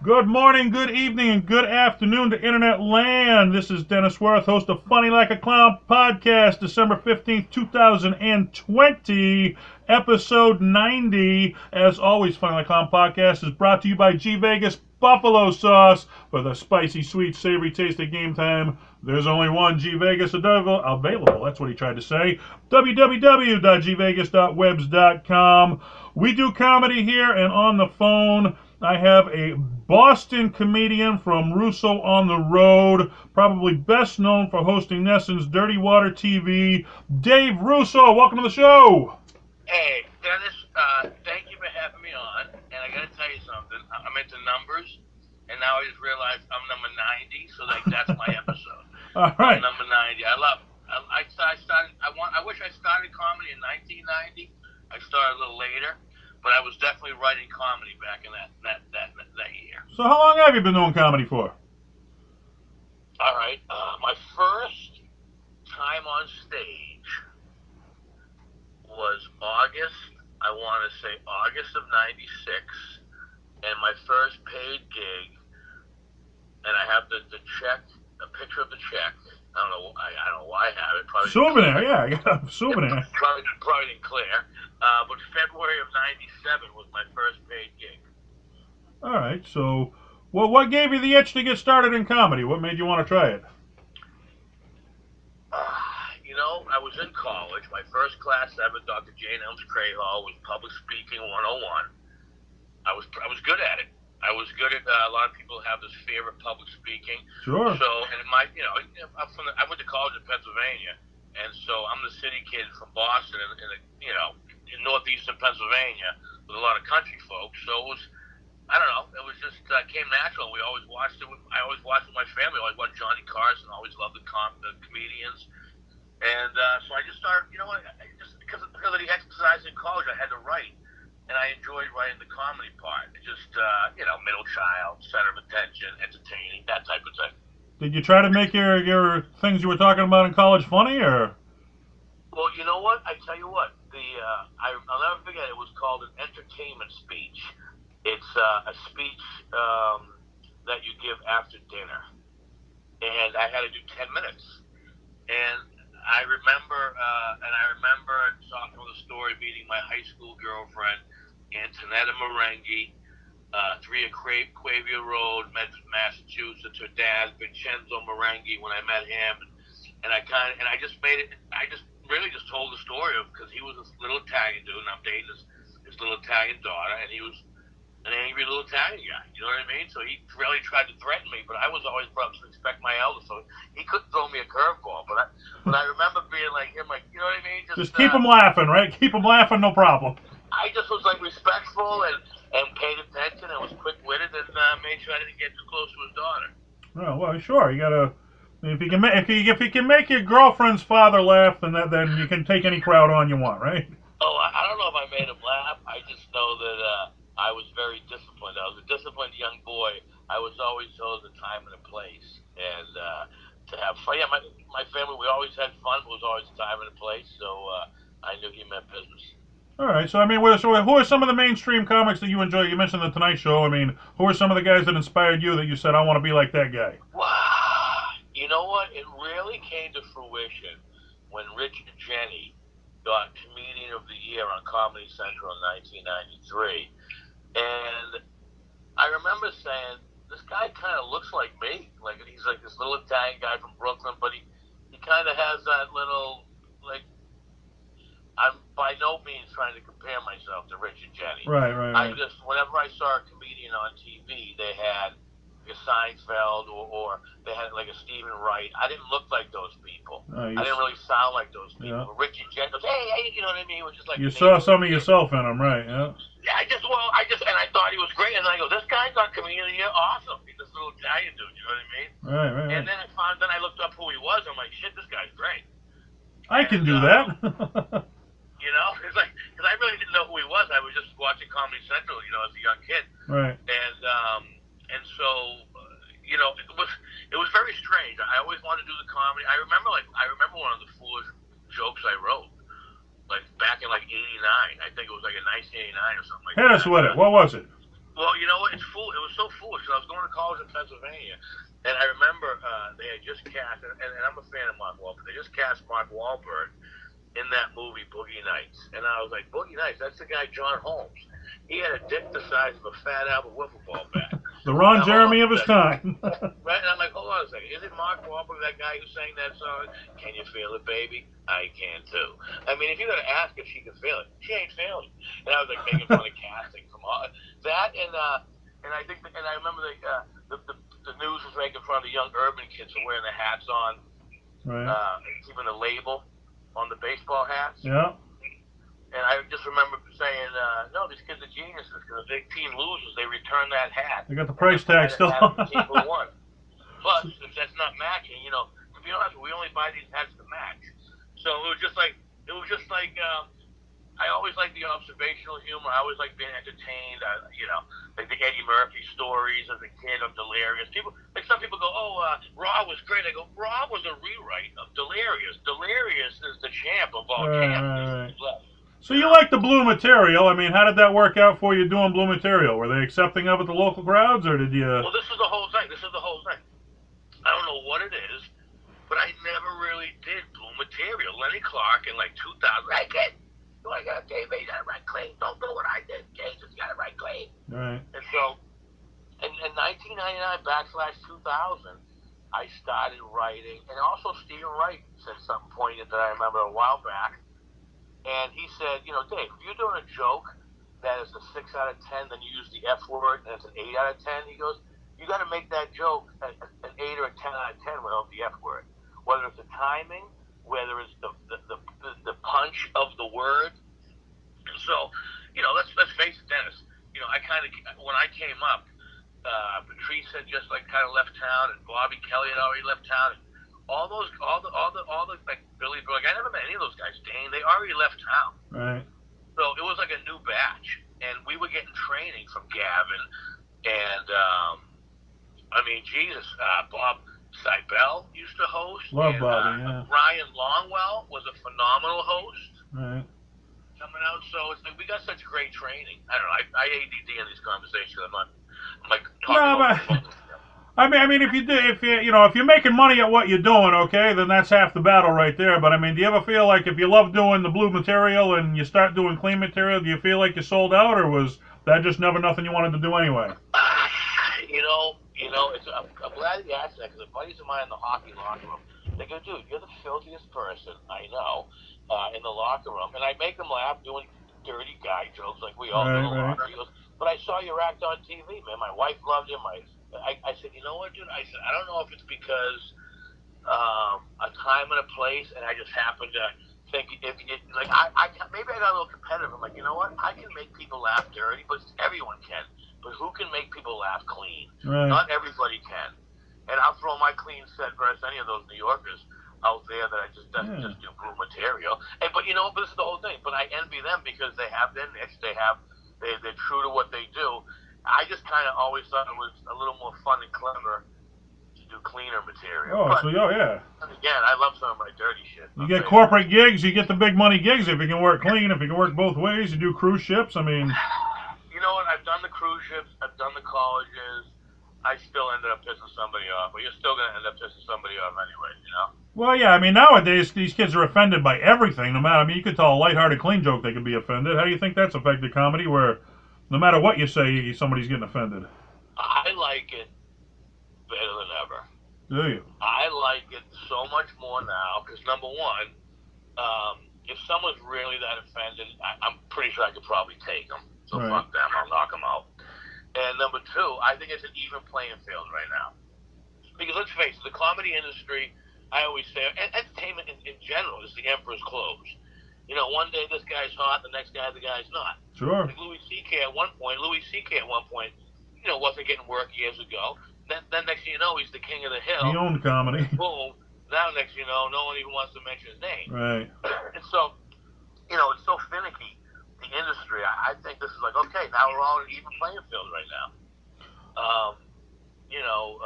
Good morning, good evening, and good afternoon to Internet Land. This is Dennis Wirth, host of Funny Like a Clown podcast, December 15th, 2020, episode 90. As always, Funny Like a Clown podcast is brought to you by G Vegas Buffalo Sauce. For the spicy, sweet, savory taste of game time, there's only one G Vegas available. That's what he tried to say. www.gvegas.webs.com. We do comedy here, and on the phone, I have a Boston comedian from Russo on the Road, probably best known for hosting NECN's Dirty Water TV, Dave Russo. Welcome to the show. Hey, Dennis, thank you for having me on. And I got to tell you something. I'm into numbers, and now I just realized I'm number 90, so that's my episode. All right. I'm number 90. I love it. I wish I started comedy in 1990. I started a little later, but I was definitely writing comedy back in that year. So how long have you been doing comedy for? All right. My first time on stage was I want to say August of 96, and my first paid gig, and I have the check, a picture of the check. I don't know why I have it. Probably souvenir, yeah, I got a souvenir. Probably didn't clear. But February of 97 was my first paid gig. All right, so what gave you the itch to get started in comedy? What made you want to try it? I was in college. My first class ever, Dr. Jane Elms Crayhall, was public speaking 101. I was good at it. I was good at a lot of people have this fear of public speaking. Sure. So, and I went to college in Pennsylvania, and so I'm the city kid from Boston, in northeastern Pennsylvania, with a lot of country folks. So it was, I don't know, it was just came natural. We always watched it. I always watched with my family. I always watched Johnny Carson. Always loved the comedians. And so I just started, just because of the exercise in college, I had to write. And I enjoyed writing the comedy part. Just, middle child, center of attention, entertaining, that type of thing. Did you try to make your things you were talking about in college funny, or? Well, you know what? I tell you what. I'll never forget, it was called an entertainment speech. It's a speech that you give after dinner. And I had to do 10 minutes. And I remember talking with a story, meeting my high school girlfriend, Antonetta Marenghi, 3 Quavia Road, Medford, Massachusetts. Her dad, Vincenzo Marenghi, when I met him, and I just made it. I just really just told the story of, because he was this little Italian dude, and I'm dating his little Italian daughter, and he was an angry little Italian guy. You know what I mean? So he really tried to threaten me, but I was always brought up to respect my elders, so he couldn't throw me a curveball. But I remember being like him, like, you know what I mean? Just keep him laughing, right? Keep him laughing, no problem. I just was like respectful and paid attention and was quick-witted and made sure I didn't get too close to his daughter. Oh, well, sure. You gotta. If you can make your girlfriend's father laugh, then you can take any crowd on you want, right? Oh, I don't know if I made him laugh. I just know that I was very disciplined. I was a disciplined young boy. I was always told the time and the place, and to have fun. Yeah, my family, we always had fun. But it was always a time and a place, so I knew he meant business. All right. So I mean, who are some of the mainstream comics that you enjoy? You mentioned the Tonight Show. I mean, who are some of the guys that inspired you that you said, I want to be like that guy? Wow. You know what? It really came to fruition when Richard Jeni got Comedian of the Year on Comedy Central in 1993. And I remember saying, this guy kind of looks like me. Like, he's like this little Italian guy from Brooklyn, but he kind of has that little, like, I'm by no means trying to compare myself to Richard Jeni. Right. I just, whenever I saw a comedian on TV, they had like a Seinfeld or they had like a Stephen Wright. I didn't look like those people. I didn't really sound like those people. Yeah. Richard Jeni goes, hey, you know what I mean? It was just like you saw some of yourself in him, right? Yeah. Yeah, and I thought he was great, and then I go, this guy got Comedian of the Year, awesome. He's this little Italian dude, you know what I mean? Right. And then I looked up who he was, and I'm like, shit, this guy's great. I can do that. Because I really didn't know who he was. I was just watching Comedy Central, as a young kid. Right. And so, it was very strange. I always wanted to do the comedy. I remember one of the foolish jokes I wrote, like back in like '89. I think it was like in 1989 or something like Hit that. us with it. What was it? Well, you know what? It was so foolish. was in Pennsylvania, and I remember they had just cast, and I'm a fan of Mark Wahlberg. They just cast Mark Wahlberg in that movie Boogie Nights, and I was like, Boogie Nights, that's the guy John Holmes. He had a dick the size of a Fat Albert wiffle ball bat. The Ron Now, Jeremy of his time. Right? And I'm like, hold on a second. Is it Mark Wahlberg, that guy who sang that song, Can You Feel It, Baby? I can too. I mean, if you're going to ask if she can feel it, she ain't feeling it. And I was like making fun of casting from all that. And I think, and I remember the news was making fun of the young urban kids who were wearing the hats on, Right. keeping the label on the baseball hats. Yeah. And I just remember saying, no, these kids are geniuses, because if their team loses, they return that hat. They got the price tag still on. The team who won. Plus, if that's not matching, you know, to be honest, we only buy these hats to match. So it was just like I always like the observational humor. I always like being entertained. You know, like the Eddie Murphy stories as a kid of Delirious. Some people go, Raw was great. I go, Raw was a rewrite of Delirious. Delirious is the champ of all champs. So you like the blue material. I mean, how did that work out for you doing blue material? Were they accepting of it, the local crowds, or did you... Well, this is the whole thing. I don't know what it is, but I never really did blue material. Lenny Clark in like 2000, hey kid, you want to get a TV, you got to write clean. Don't do what I did, Jesus, you got to write clean. Right. And so, in 1999 /2000, I started writing, and also Stephen Wright said something poignant that I remember a while back. And he said, you know, Dave, if you're doing a joke that is a 6 out of 10, then you use the F word and it's an 8 out of 10, he goes, you got to make that joke an 8 or a 10 out of 10 without the F word. Whether it's the timing, whether it's the punch of the word. And so, you know, let's face it, Dennis. You know, when I came up, Patrice had just like kind of left town, and Bobby Kelly had already left town. And all the like Billy Brooks, I never met any of those guys. Dane, they already left town. Right. So it was like a new batch, and we were getting training from Gavin, and I mean, Jesus, Bob Seibel used to host. Love and, Bobby, yeah. Ryan Longwell was a phenomenal host. Right. Coming out, so it's like we got such great training. I don't know. I ADD in these conversations. I'm like talking about. I mean, if you're making money at what you're doing, okay, then that's half the battle right there. But I mean, do you ever feel like if you love doing the blue material and you start doing clean material, do you feel like you sold out, or was that just never nothing you wanted to do anyway? You know, I'm glad you asked that, because the buddies of mine in the hockey locker room, they go, dude, you're the filthiest person I know in the locker room, and I make them laugh doing dirty guy jokes like we all do in the locker. He goes, but I saw your act on TV, man. My wife loved you. I said, you know what, dude? I said, I don't know if it's because a time and a place, and I just happened to think maybe I got a little competitive. I'm like, you know what? I can make people laugh dirty, but everyone can. But who can make people laugh clean? Right. Not everybody can. And I'll throw my clean set versus any of those New Yorkers out there that I just do blue material. But you know, this is the whole thing. But I envy them because they have their niche. They're true to what they do. I just kind of always thought it was a little more fun and clever to do cleaner material. Yeah. Again, I love some of my dirty shit. You get corporate gigs, you get the big money gigs if you can work clean, if you can work both ways. You do cruise ships, I mean... You know what? I've done the cruise ships. I've done the colleges. I still ended up pissing somebody off. But you're still going to end up pissing somebody off anyway, you know? Well, yeah, I mean, nowadays, these kids are offended by everything, no matter... I mean, you could tell a lighthearted clean joke, they could be offended. How do you think that's affected comedy, where no matter what you say, somebody's getting offended? I like it better than ever. Do you? I like it so much more now, because number one, if someone's really that offended, I'm pretty sure I could probably take them. So right. Fuck them, I'll knock them out. And number two, I think it's an even playing field right now. Because let's face it, the comedy industry, I always say, and entertainment in general is the emperor's clothes. You know, one day this guy's hot, the next guy the guy's not. Sure. Like Louis C.K. at one point, you know, wasn't getting work years ago. Then next thing you know, he's the king of the hill. He owned comedy. Boom. Now next thing you know, no one even wants to mention his name. Right. And so, you know, it's so finicky, the industry. I think this is like, okay, now we're all in an even playing field right now. You know,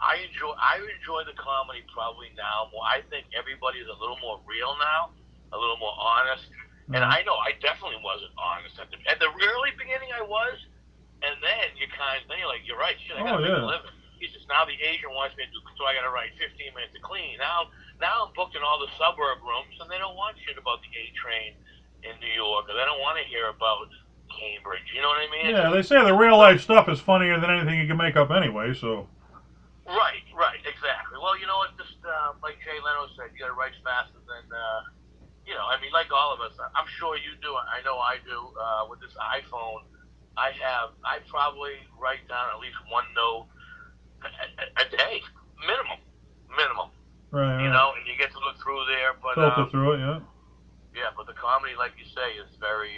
I enjoy the comedy probably now more. I think everybody's a little more real now, a little more honest. And I know I definitely wasn't honest at the early beginning. I was, And then then you're like, you're right, shit, I Oh gotta make a yeah. living. He says, now the agent wants me to do, so I gotta write 15 minutes to clean. Now I'm booked in all the suburb rooms, and they don't want shit about the A train in New York, or they don't want to hear about Cambridge. You know what I mean? It's Yeah, just, they say the real life stuff is funnier than anything you can make up anyway. So. right, exactly. Well, you know what? Just like Jay Leno said, you gotta write faster than. I mean, like all of us, I'm sure you do. I know I do. With this iPhone, I probably write down at least one note a day, minimum. Right, You right. know, and you get to look through there. But Filter through it, yeah. yeah, but the comedy, like you say, is very.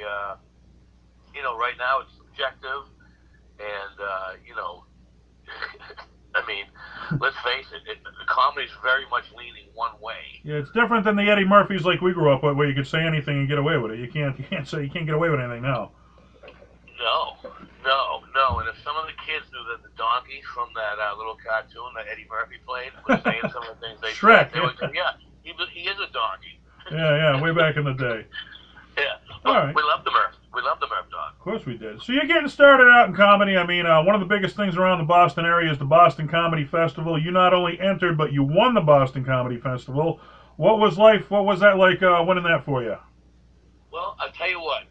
Right now it's subjective, and I mean, let's face the comedy's very much leaning one way. Yeah, it's different than the Eddie Murphys like we grew up with, where you could say anything and get away with it. You can't get away with anything now. No. And if some of the kids knew that the donkey from that little cartoon that Eddie Murphy played was saying some of the things they Shrek. said, they would go, yeah, he is a donkey. Yeah, way back in the day. Yeah, All but right. we love the Murph. We love the Murph dog. Of course we did. So you're getting started out in comedy. I mean, one of the biggest things around the Boston area is the Boston Comedy Festival. You not only entered, but you won the Boston Comedy Festival. What was that like winning that for you? Well, I'll tell you what.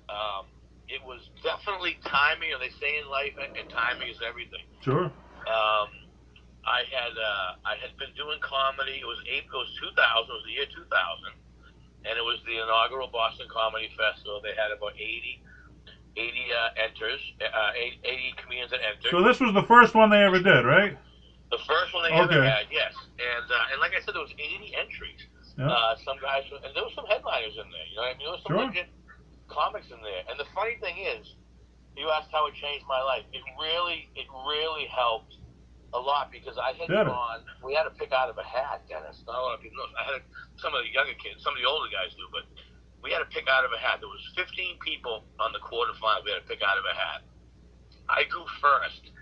It was definitely timing, and they say in life, and timing is everything. Sure. I had been doing comedy. It was 2000. It was the year 2000, and it was the inaugural Boston Comedy Festival. They had about 80 enters, 80 comedians that entered. So this was the first one they ever did, right? The first one they ever had, yes. And like I said, there was 80 entries. Yeah. Some guys, and there was some headliners in there. You know what I mean? There was some legit comics in there. And the funny thing is, you asked how it changed my life. It really helped a lot because I had gone. We had to pick out of a hat, Dennis. Not a lot of people know. Some of the younger kids, some of the older guys do, but we had to pick out of a hat. There was 15 people on the quarterfinal. We had to pick out of a hat. I drew first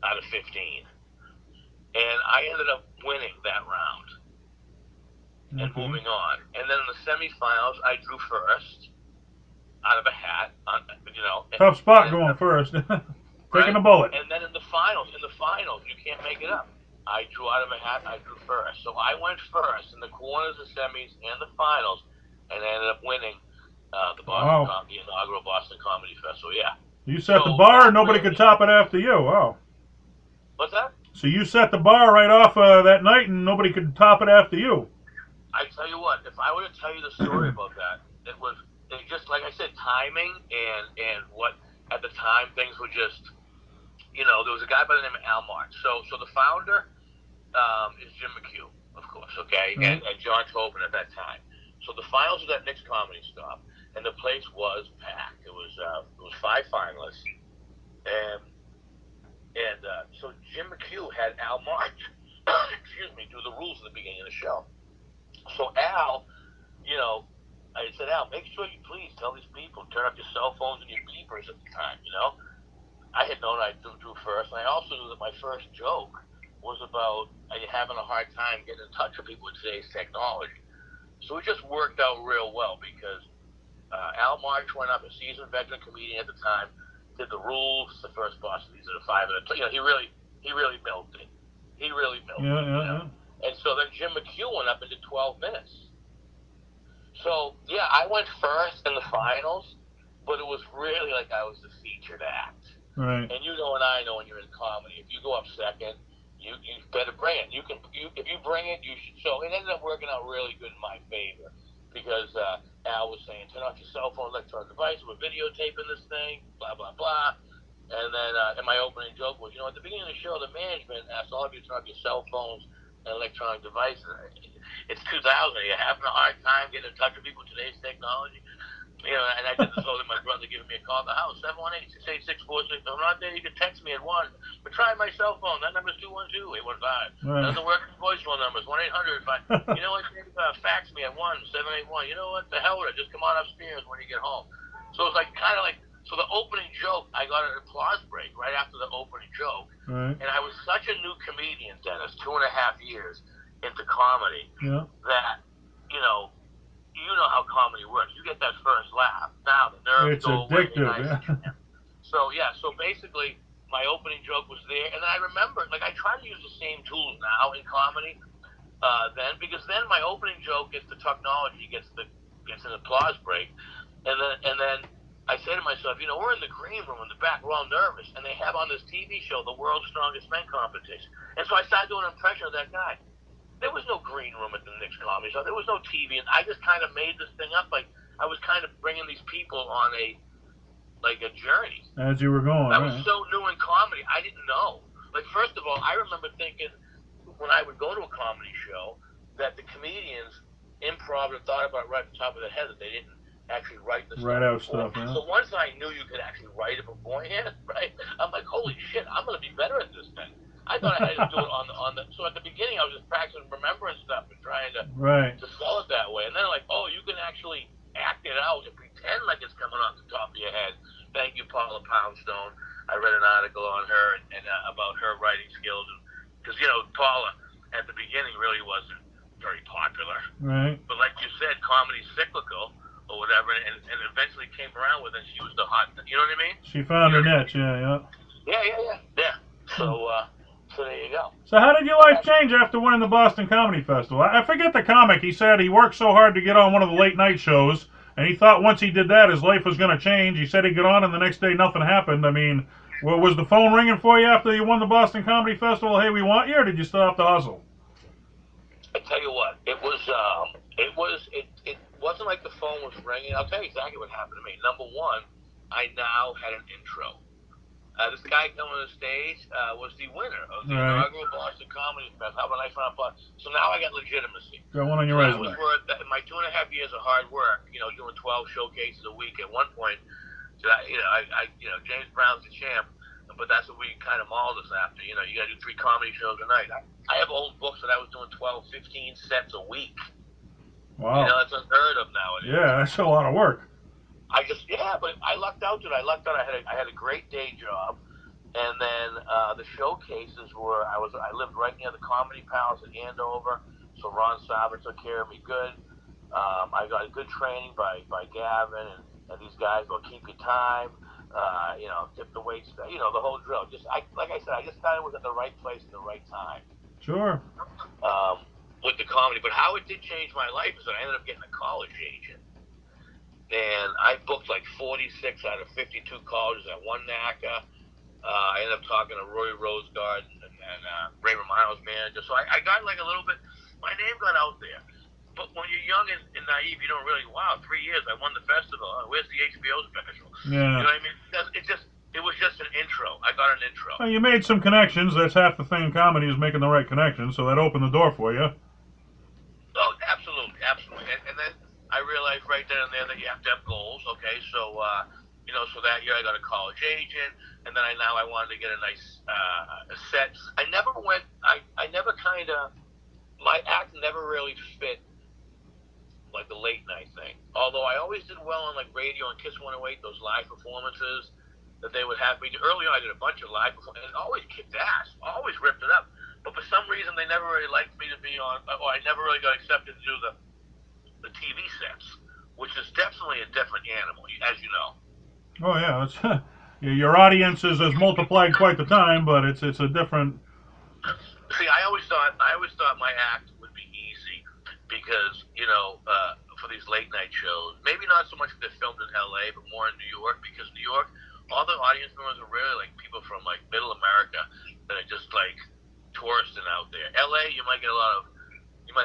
out of 15, and I ended up winning that round and moving on. And then in the semifinals, I drew first out of a hat. Tough spot going first. Taking a bullet. And then in the finals, you can't make it up. I drew out of a hat. I drew first. So I went first in the quarters, the semis, and the finals, and I ended up winning the inaugural Boston Comedy Festival. Yeah. You set the bar, and nobody could top it after you. Wow. What's that? So you set the bar right off that night, and nobody could top it after you. I tell you what, if I were to tell you the story about that, it just like I said, timing and what at the time things were just. There was a guy by the name of Al March. So the founder is Jim McHugh, of course, okay, and John Tobin at that time. So the finals was at Nick's Comedy Stop, and the place was packed. It was 5 finalists, and so Jim McHugh had Al March, do the rules at the beginning of the show. So Al, I said, Al, make sure you please tell these people, turn off your cell phones and your beepers at the time, I had known I drew first, and I also knew that my first joke was about having a hard time getting in touch with people with today's technology. So it just worked out real well because Al March went up, a seasoned veteran comedian at the time, did the rules, the first boss, these are the 5 of the, he really milked it. He really milked it. Yeah. And so then Jim McHugh went up and did 12 minutes. So, yeah, I went first in the finals, but it was really like I was the featured act. Right. And you know and I know when you're in comedy, if you go up second, you better bring it. If you bring it, you should. So it ended up working out really good in my favor because Al was saying, turn off your cell phone, electronic device, we're videotaping this thing, blah, blah, blah. And then and my opening joke was, at the beginning of the show, the management asked all of you to turn off your cell phones and electronic devices. It's 2000. You're having a hard time getting in touch with people with today's technology. And I did this with my brother giving me a call at the house, 718-686-46. If I'm not there, you can text me at 1. But try my cell phone. That number's 212-815. Right. Doesn't work. Voicemail number's 1-800. You know what? Fax me at 1-781. You know what? The hell with it. Just come on upstairs when you get home. So it's so the opening joke, I got an applause break right after the opening joke. Right. And I was such a new comedian, Dennis, 2.5 years into comedy, that, you know how comedy works. You get that first laugh. Now the nerves it's go addictive. away. So basically, my opening joke was there, and then I remember, like, I try to use the same tools now in comedy. Then because then my opening joke gets the technology, gets an applause break, and then I say to myself, we're in the green room in the back, we're all nervous, and they have on this TV show the World's Strongest Men competition, and so I started doing an impression of that guy. There was no green room at the Knicks Comedy Show. There was no TV, and I just kind of made this thing up. Like I was kind of bringing these people on a journey. As you were going, I was so new in comedy, I didn't know. Like first of all, I remember thinking when I would go to a comedy show that the comedians improv and thought about it right at the top of their head that they didn't actually write the stuff. Yeah. So once I knew you could actually write it beforehand, right? I'm like, holy shit, I'm gonna be better at this thing. I thought I had to do it on the. So at the beginning, I was just practicing remembering stuff and trying to sell it that way. And then like, oh, you can actually act it out and pretend like it's coming off the top of your head. Thank you, Paula Poundstone. I read an article on her and about her writing skills, because Paula at the beginning really wasn't very popular. Right. But like you said, comedy's cyclical or whatever, and eventually came around with it. And she was the hot. You know what I mean? She found her niche. Yeah. So there you go. So how did your life change after winning the Boston Comedy Festival? I forget the comic. He said he worked so hard to get on one of the late night shows, and he thought once he did that, his life was going to change. He said he'd get on, and the next day nothing happened. I mean, was the phone ringing for you after you won the Boston Comedy Festival? Hey, we want you, or did you still have to hustle? I tell you what, it wasn't like the phone was ringing. I'll tell you exactly what happened to me. Number one, I now had an intro. This guy coming on the stage was the winner of the inaugural Boston Comedy Fest. How about I found out? So now I got legitimacy. Got one on your resume. That was worth my 2.5 years of hard work. Doing 12 showcases a week. At one point, James Brown's the champ, but that's what we kind of mauled us after. You got to do 3 comedy shows a night. I have old books that I was doing 12, 15 sets a week. Wow. That's unheard of nowadays. Yeah, that's a lot of work. But I lucked out, dude. I had a great day job, and then the showcases were. I lived right near the Comedy Palace in Andover, so Ron Sauber took care of me good. I got good training by Gavin and these guys will keep you time. Tip the weights. The whole drill. Like I said, I just thought it was at the right place at the right time. Sure. With the comedy, but how it did change my life is that I ended up getting a college agent. And I booked like 46 out of 52 colleges at one NACA. I ended up talking to Roy Rosegarden and Ray Romano's manager. So I got like a little bit, my name got out there. But when you're young and naive, you don't really, 3 years, I won the festival. Where's the HBO special? Yeah. You know what I mean? It was just an intro. I got an intro. Well, you made some connections. That's half the thing in comedy is making the right connections. So that opened the door for you. Oh, absolutely. And then I realized right then and there that you have to have goals. Okay, so so that year I got a college agent, and then I wanted to get a nice set. I never went. I never my act never really fit like the late night thing. Although I always did well on like radio and Kiss 108, those live performances that they would have me do. Early on, I did a bunch of live performances, and always kicked ass, always ripped it up. But for some reason, they never really liked me to be on, or I never really got accepted to do the TV sets, which is definitely a different animal, as you know. Oh yeah, it's your audience has multiplied quite the time, but it's a different. See, I always thought my act would be easy because for these late night shows, maybe not so much if they're filmed in LA, but more in New York, because New York, all the audience members are really like people from like Middle America that are just like touristing out there. LA, you might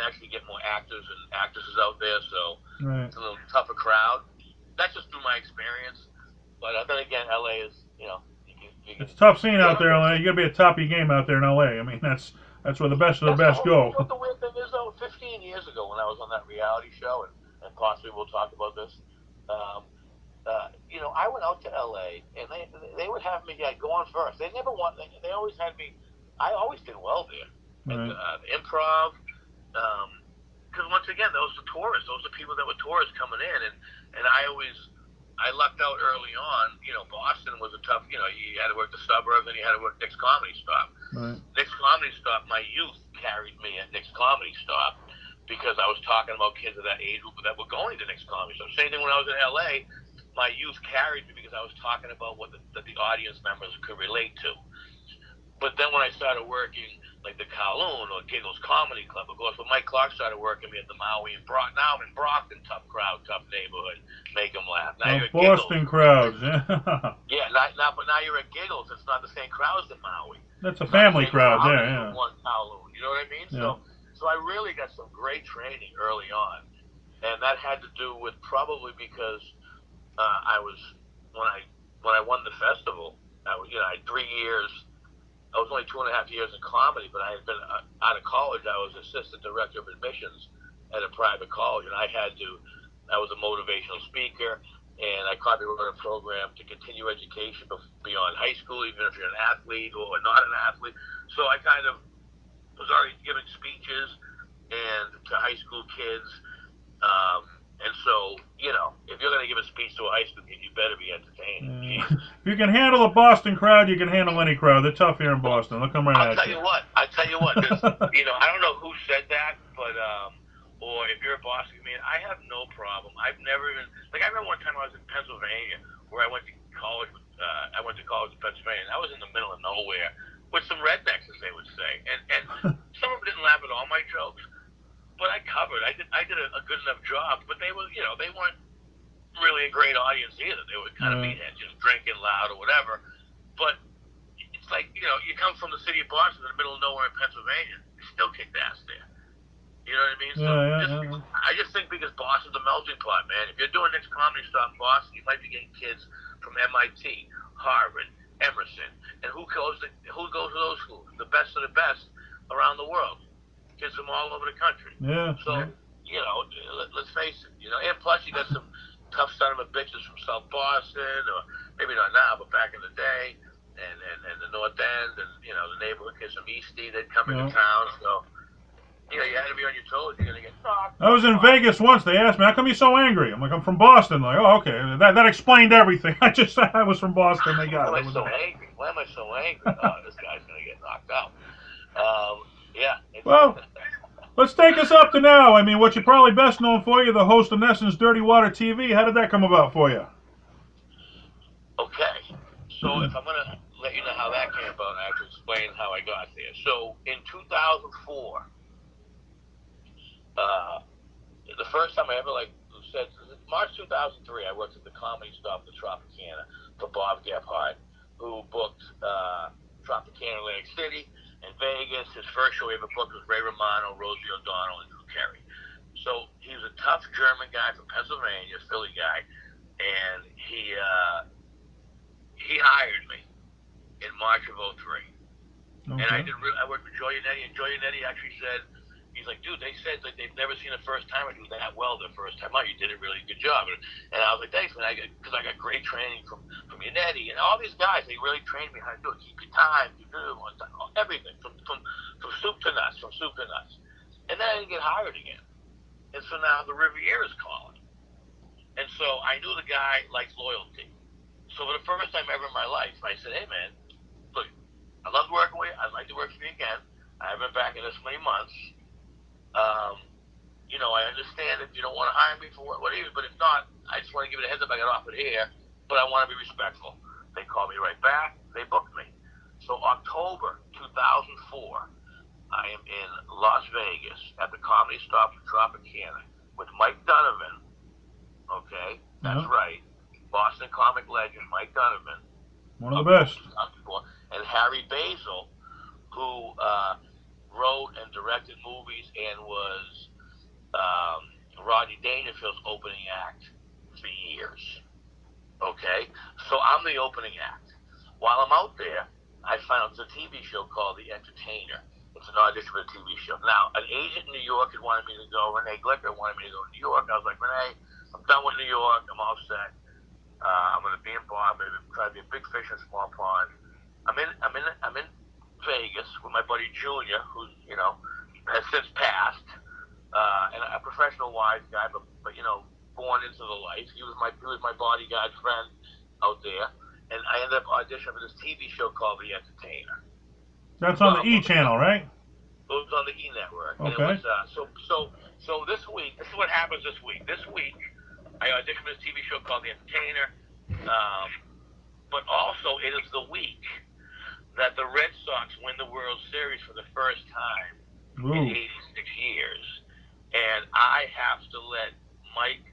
actually get more actors and actresses out there, so It's a little tougher crowd. That's just through my experience. But then again, LA is, it's a tough scene out there, LA. You gotta be at the top of your game out there in LA. I mean, that's where the best of the best go. You know what the weird thing is, though? 15 years ago when I was on that reality show, and possibly we'll talk about this, I went out to LA, and they would have me go on first. They never want. They always had me. I always did well there. Right. The improv, because once again, those are tourists. Those are people that were tourists coming in, and I lucked out early on. Boston was a tough. You had to work the suburbs, and you had to work Nick's Comedy Stop. Right. Nick's Comedy Stop. My youth carried me at Nick's Comedy Stop because I was talking about kids of that age group that were going to Nick's Comedy Stop. Same thing when I was in LA. my youth carried me because I was talking about what the audience members could relate to. But then when I started working like the Kowloon or Giggles Comedy Club, of course, when Mike Clark started working me at the Maui and now I'm in Brockton, tough crowd, tough neighborhood, make them laugh. Now you're at Boston Giggles. crowds, yeah. Yeah, but now you're at Giggles. It's not the same crowd as the Maui. That's a family crowd there, yeah. One Kowloon, you know what I mean? Yeah. So I really got some great training early on, and that had to do with probably because I was when I won the festival. I had 3 years. I was only 2.5 years in comedy, but I had been out of college. I was assistant director of admissions at a private college, and I was a motivational speaker, and I copyrighted a program to continue education beyond high school, even if you're an athlete or not an athlete. So I kind of was already giving speeches and to high school kids. And so, if you're going to give a speech to a high school kid, you better be entertaining. If you can handle a Boston crowd, you can handle any crowd. They're tough here in Boston. They'll come right at you. I tell you what, cause, I don't know who said that, but, or if you're a Boston comedian, I have no problem. I've never even, I remember one time I was in Pennsylvania where I went to college in Pennsylvania, and I was in the middle of nowhere with some rednecks, as they would say. And some of them didn't laugh at all my jokes. But I covered. I did a good enough job. But they were, they weren't really a great audience either. They were kind of meatheads, just drinking loud or whatever. But it's like, you come from the city of Boston in the middle of nowhere in Pennsylvania, you still kicked ass there. You know what I mean? So I just think because Boston's a melting pot, man. If you're doing next comedy stop in Boston, you might be getting kids from MIT, Harvard, Emerson, and who goes to those schools? The best of the best around the world. Kids from all over the country. Yeah. So, let's face it, and plus you got some tough son of a bitches from South Boston, or maybe not now, but back in the day, and the North End, and, the neighborhood kids from Eastie, they'd come into town, so, you had to be on your toes, you're going to get knocked. I was in Vegas once, they asked me, how come you're so angry? I'm like, I'm from Boston. Like, oh, okay, that explained everything. I just said I was from Boston, they got it. Why am I so angry? Oh, this guy's going to get knocked out. Yeah. Well, let's take us up to now. I mean, what you're probably best known for, you're the host of NECN's Dirty Water TV. How did that come about for you? Okay. So if I'm going to let you know how that came about, I have to explain how I got there. So in 2004, the first time I ever said, March 2003, I worked at the Comedy Stop at the Tropicana for Bob Gephardt, who booked Tropicana Atlantic City in Vegas. His first show he ever booked was Ray Romano, Rosie O'Donnell, and Drew Carey. So he was a tough German guy from Pennsylvania, Philly guy, and he hired me in March of '03. Okay. And I worked with Joey Nettie, and Joey Nettie actually said, he's like, dude, they said that they've never seen a first timer do that well the first time out. You did a really good job. And I was like, thanks, man, because I got great training from Nettie and all these guys. They really trained me how to do it. Keep your time, you do everything from soup to nuts, And then I didn't get hired again. And so now the Riviera's calling. And so I knew the guy likes loyalty. So for the first time ever in my life, I said, hey, man, look, I love working with you. I'd like to work for you again. I haven't been back in this many months. I understand if you don't want to hire me for whatever, but if not, I just want to give it a heads up. I got offered here, but I want to be respectful. They called me right back. They booked me. So October 2004, I am in Las Vegas at the Comedy Stop in Tropicana with Mike Donovan. Okay, that's right. Boston comic legend Mike Donovan. One of the best. And Harry Basil, who wrote and directed movies and was Rodney Dangerfield's opening act for years. Okay? So I'm the opening act. While I'm out there, I found a TV show called The Entertainer. It's an audition for a TV show. Now, an agent in New York had wanted me to go. Renee Glicker wanted me to go to New York. I was like, Renee, I'm done with New York. I'm all set. I'm going to be in Boston. I'm going to try to be a big fish in a small pond. I'm in Vegas with my buddy Junior, who has since passed, and a professional wise guy, but born into the life. He was my bodyguard friend out there, and I ended up auditioning for this TV show called The Entertainer. That's on the E channel, right? It was on the E network. Okay. And it was, so this week, this is what happens this week. This week, I auditioned for this TV show called The Entertainer. But also, it is the week that the Red Sox win the World Series for the first time in Ooh. 86 years. And I have to let Mike,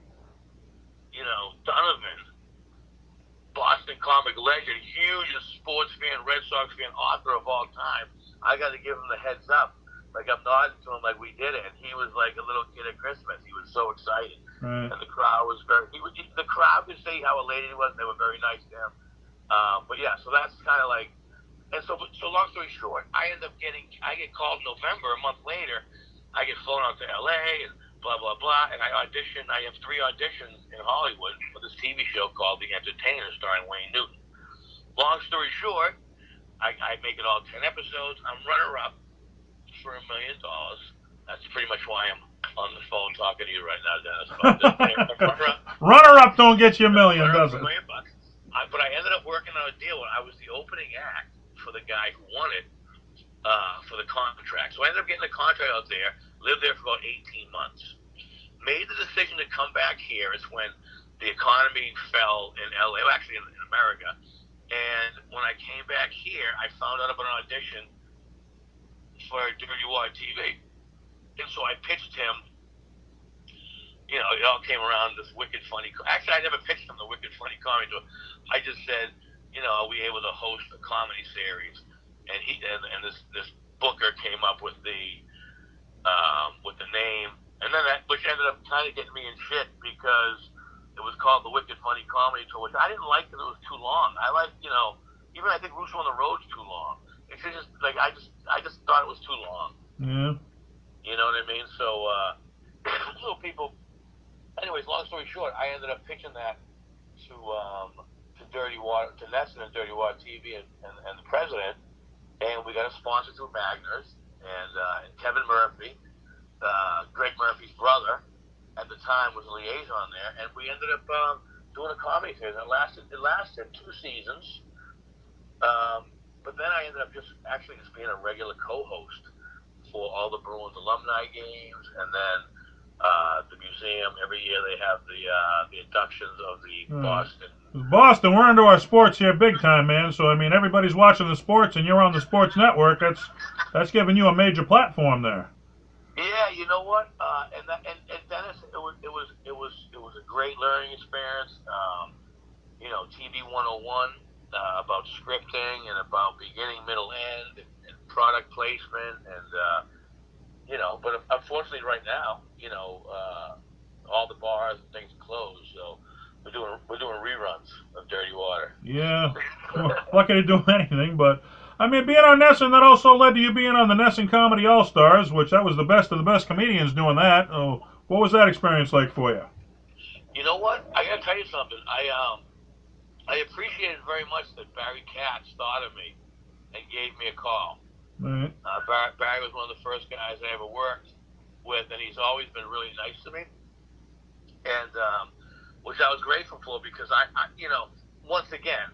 Donovan, Boston comic legend, hugest sports fan, Red Sox fan, author of all time, I got to give him the heads up. Like, I'm nodding to him like we did it. And he was like a little kid at Christmas. He was so excited. Right. And the crowd was the crowd could say how elated he was. They were very nice to him. But yeah, so that's kind of like, and so long story short, I get called in November, a month later, I get flown out to LA and blah, blah, blah, and I audition. I have 3 auditions in Hollywood for this TV show called The Entertainer starring Wayne Newton. Long story short, I make it all 10 episodes. I'm runner-up for $1 million. That's pretty much why I'm on the phone talking to you right now, Dennis. Runner-up don't get you $1 million, does it? $1 million. But I ended up working on a deal where I was the opening act for the guy who won it for the contract. So I ended up getting a contract out there, lived there for about 18 months. Made the decision to come back here is when the economy fell in LA, well, actually in America. And when I came back here, I found out about an audition for Dirty Water TV. And so I pitched him. It all came around this wicked funny. Actually, I never pitched him the wicked funny comedy tour. I just said, are we able to host a comedy series? And this booker came up with the name, and then which ended up kind of getting me in shit because it was called the Wicked Funny Comedy Tour, which I didn't like because it was too long. I like, even I think Russo on the Road's too long. It's just like I just thought it was too long. Yeah. You know what I mean? So, so people. Anyways, long story short, I ended up pitching that to Dirty Water, to NECN and Dirty Water TV and the president, and we got a sponsor through Magners and Kevin Murphy, Greg Murphy's brother, at the time was a liaison there, and we ended up doing a comedy series. It lasted 2 seasons, but then I ended up just being a regular co-host for all the Bruins alumni games, and then the museum. Every year they have the inductions of the Boston. Boston, we're into our sports here big time, man. So I mean, everybody's watching the sports, and you're on the sports network. That's giving you a major platform there. Yeah, you know what? And Dennis, it was a great learning experience. TV 101 about scripting and about beginning, middle, end, and product placement, and but unfortunately, right now, all the bars and things are closed, so we're doing reruns of Dirty Water. Yeah, well, lucky to do anything, but I mean, being on NECN, that also led to you being on the NECN Comedy All Stars, which that was the best of the best comedians doing that. Oh, what was that experience like for you? You know what? I gotta tell you something. I appreciated very much that Barry Katz thought of me and gave me a call. Right. Barry was one of the first guys I ever worked with, and he's always been really nice to me, and which I was grateful for because I once again,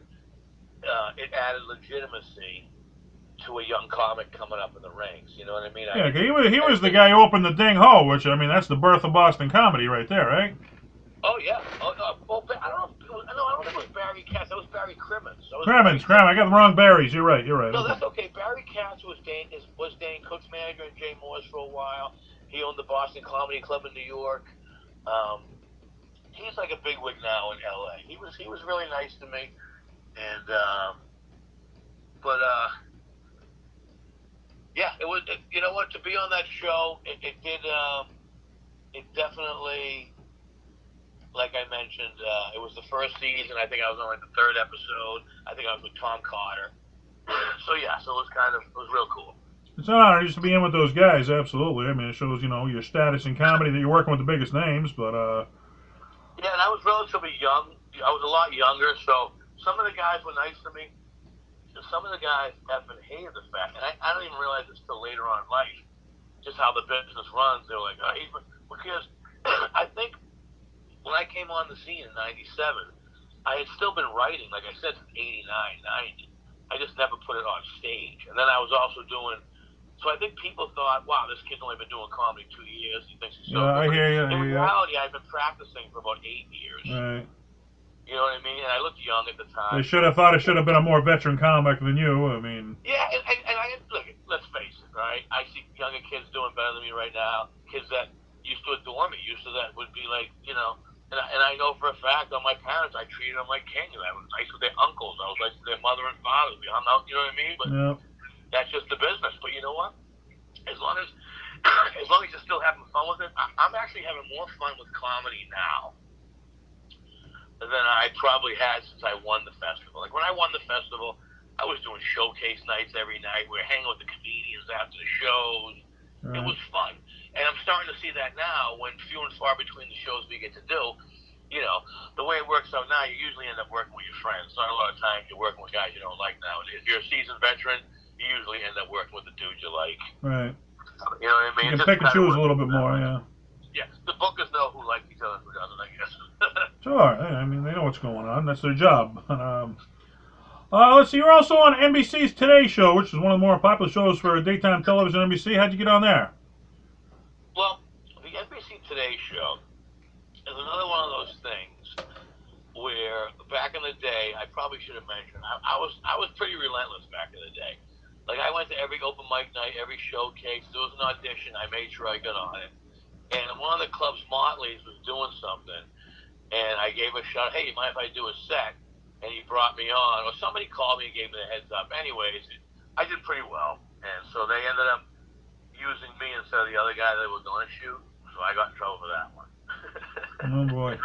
it added legitimacy to a young comic coming up in the ranks. You know what I mean? Yeah, he was the guy who opened the Ding Ho, which I mean that's the birth of Boston comedy right there, right? Oh yeah. Well, I don't think it was Barry Katz. That was Barry Crimmins. Crimmins. I got the wrong Barrys. You're right. No, that's okay. Barry Katz was Dane Cook's manager and Jay Moore's for a while. He owned the Boston Comedy Club in New York. He's like a bigwig now in LA. He was really nice to me, and yeah, it was. You know what? To be on that show, it definitely. Like I mentioned, it was the first season. I think I was on like the 3rd episode. I think I was with Tom Carter. So yeah, so it was real cool. It's an honor just to be in with those guys. Absolutely. I mean, it shows your status in comedy that you're working with the biggest names. But yeah, and I was relatively young. I was a lot younger, so some of the guys were nice to me. And some of the guys effing hated the fact, and I don't even realize it's till later on in life, just how the business runs. They're like, because I think. When I came on the scene in '97, I had still been writing, like I said, since '89, '90. I just never put it on stage. And then I was also doing So I think people thought, wow, this kid's only been doing comedy 2 years. He thinks he's so Yeah, I good. hear you. In reality, I've been practicing for about 8 years. Right. You know what I mean? And I looked young at the They time. should have thought it should have been a more veteran comic than you. I mean. Yeah, and I look. Let's face it, right? I see younger kids doing better than me right now. Kids that used to adore me, used to that would be like, you know. And I know for a fact on my parents, I treated them like king. I was nice with their uncles. I was nice with their mother and father. We hung out. You know what I mean? But Yeah. that's just the business. But you know what? As long as you're still having fun with it, I'm actually having more fun with comedy now than I probably had since I won the festival. Like when I won the festival, I was doing showcase nights every night. We were hanging with the comedians after the shows. Right. It was fun. And I'm starting to see that now when few and far between the shows we get to do. You know, the way it works out now, you usually end up working with your friends. Not a lot of times you're working with guys you don't like now. If you're a seasoned veteran, you usually end up working with the dudes you like. Right. You know what I mean? You can pick and choose a little bit more, yeah. Yeah, the bookers know who likes each other and who doesn't, I guess. Sure. I mean, they know what's going on. That's their job. Let's see. You're also on NBC's Today Show, which is one of the more popular shows for daytime television on NBC. How'd you get on there? Well, the NBC Today Show is another one of those things where back in the day, I probably should have mentioned, I was pretty relentless back in the day. Like I went to every open mic night, every showcase. There was an audition. I made sure I got on it. And one of the club's Motley's was doing something, and I gave a shout. Hey, you mind if I do a set? And he brought me on, or somebody called me and gave me the heads up. Anyways, I did pretty well, and so they ended up using me instead of the other guy they were going to shoot. So I got in trouble for that one. Oh boy.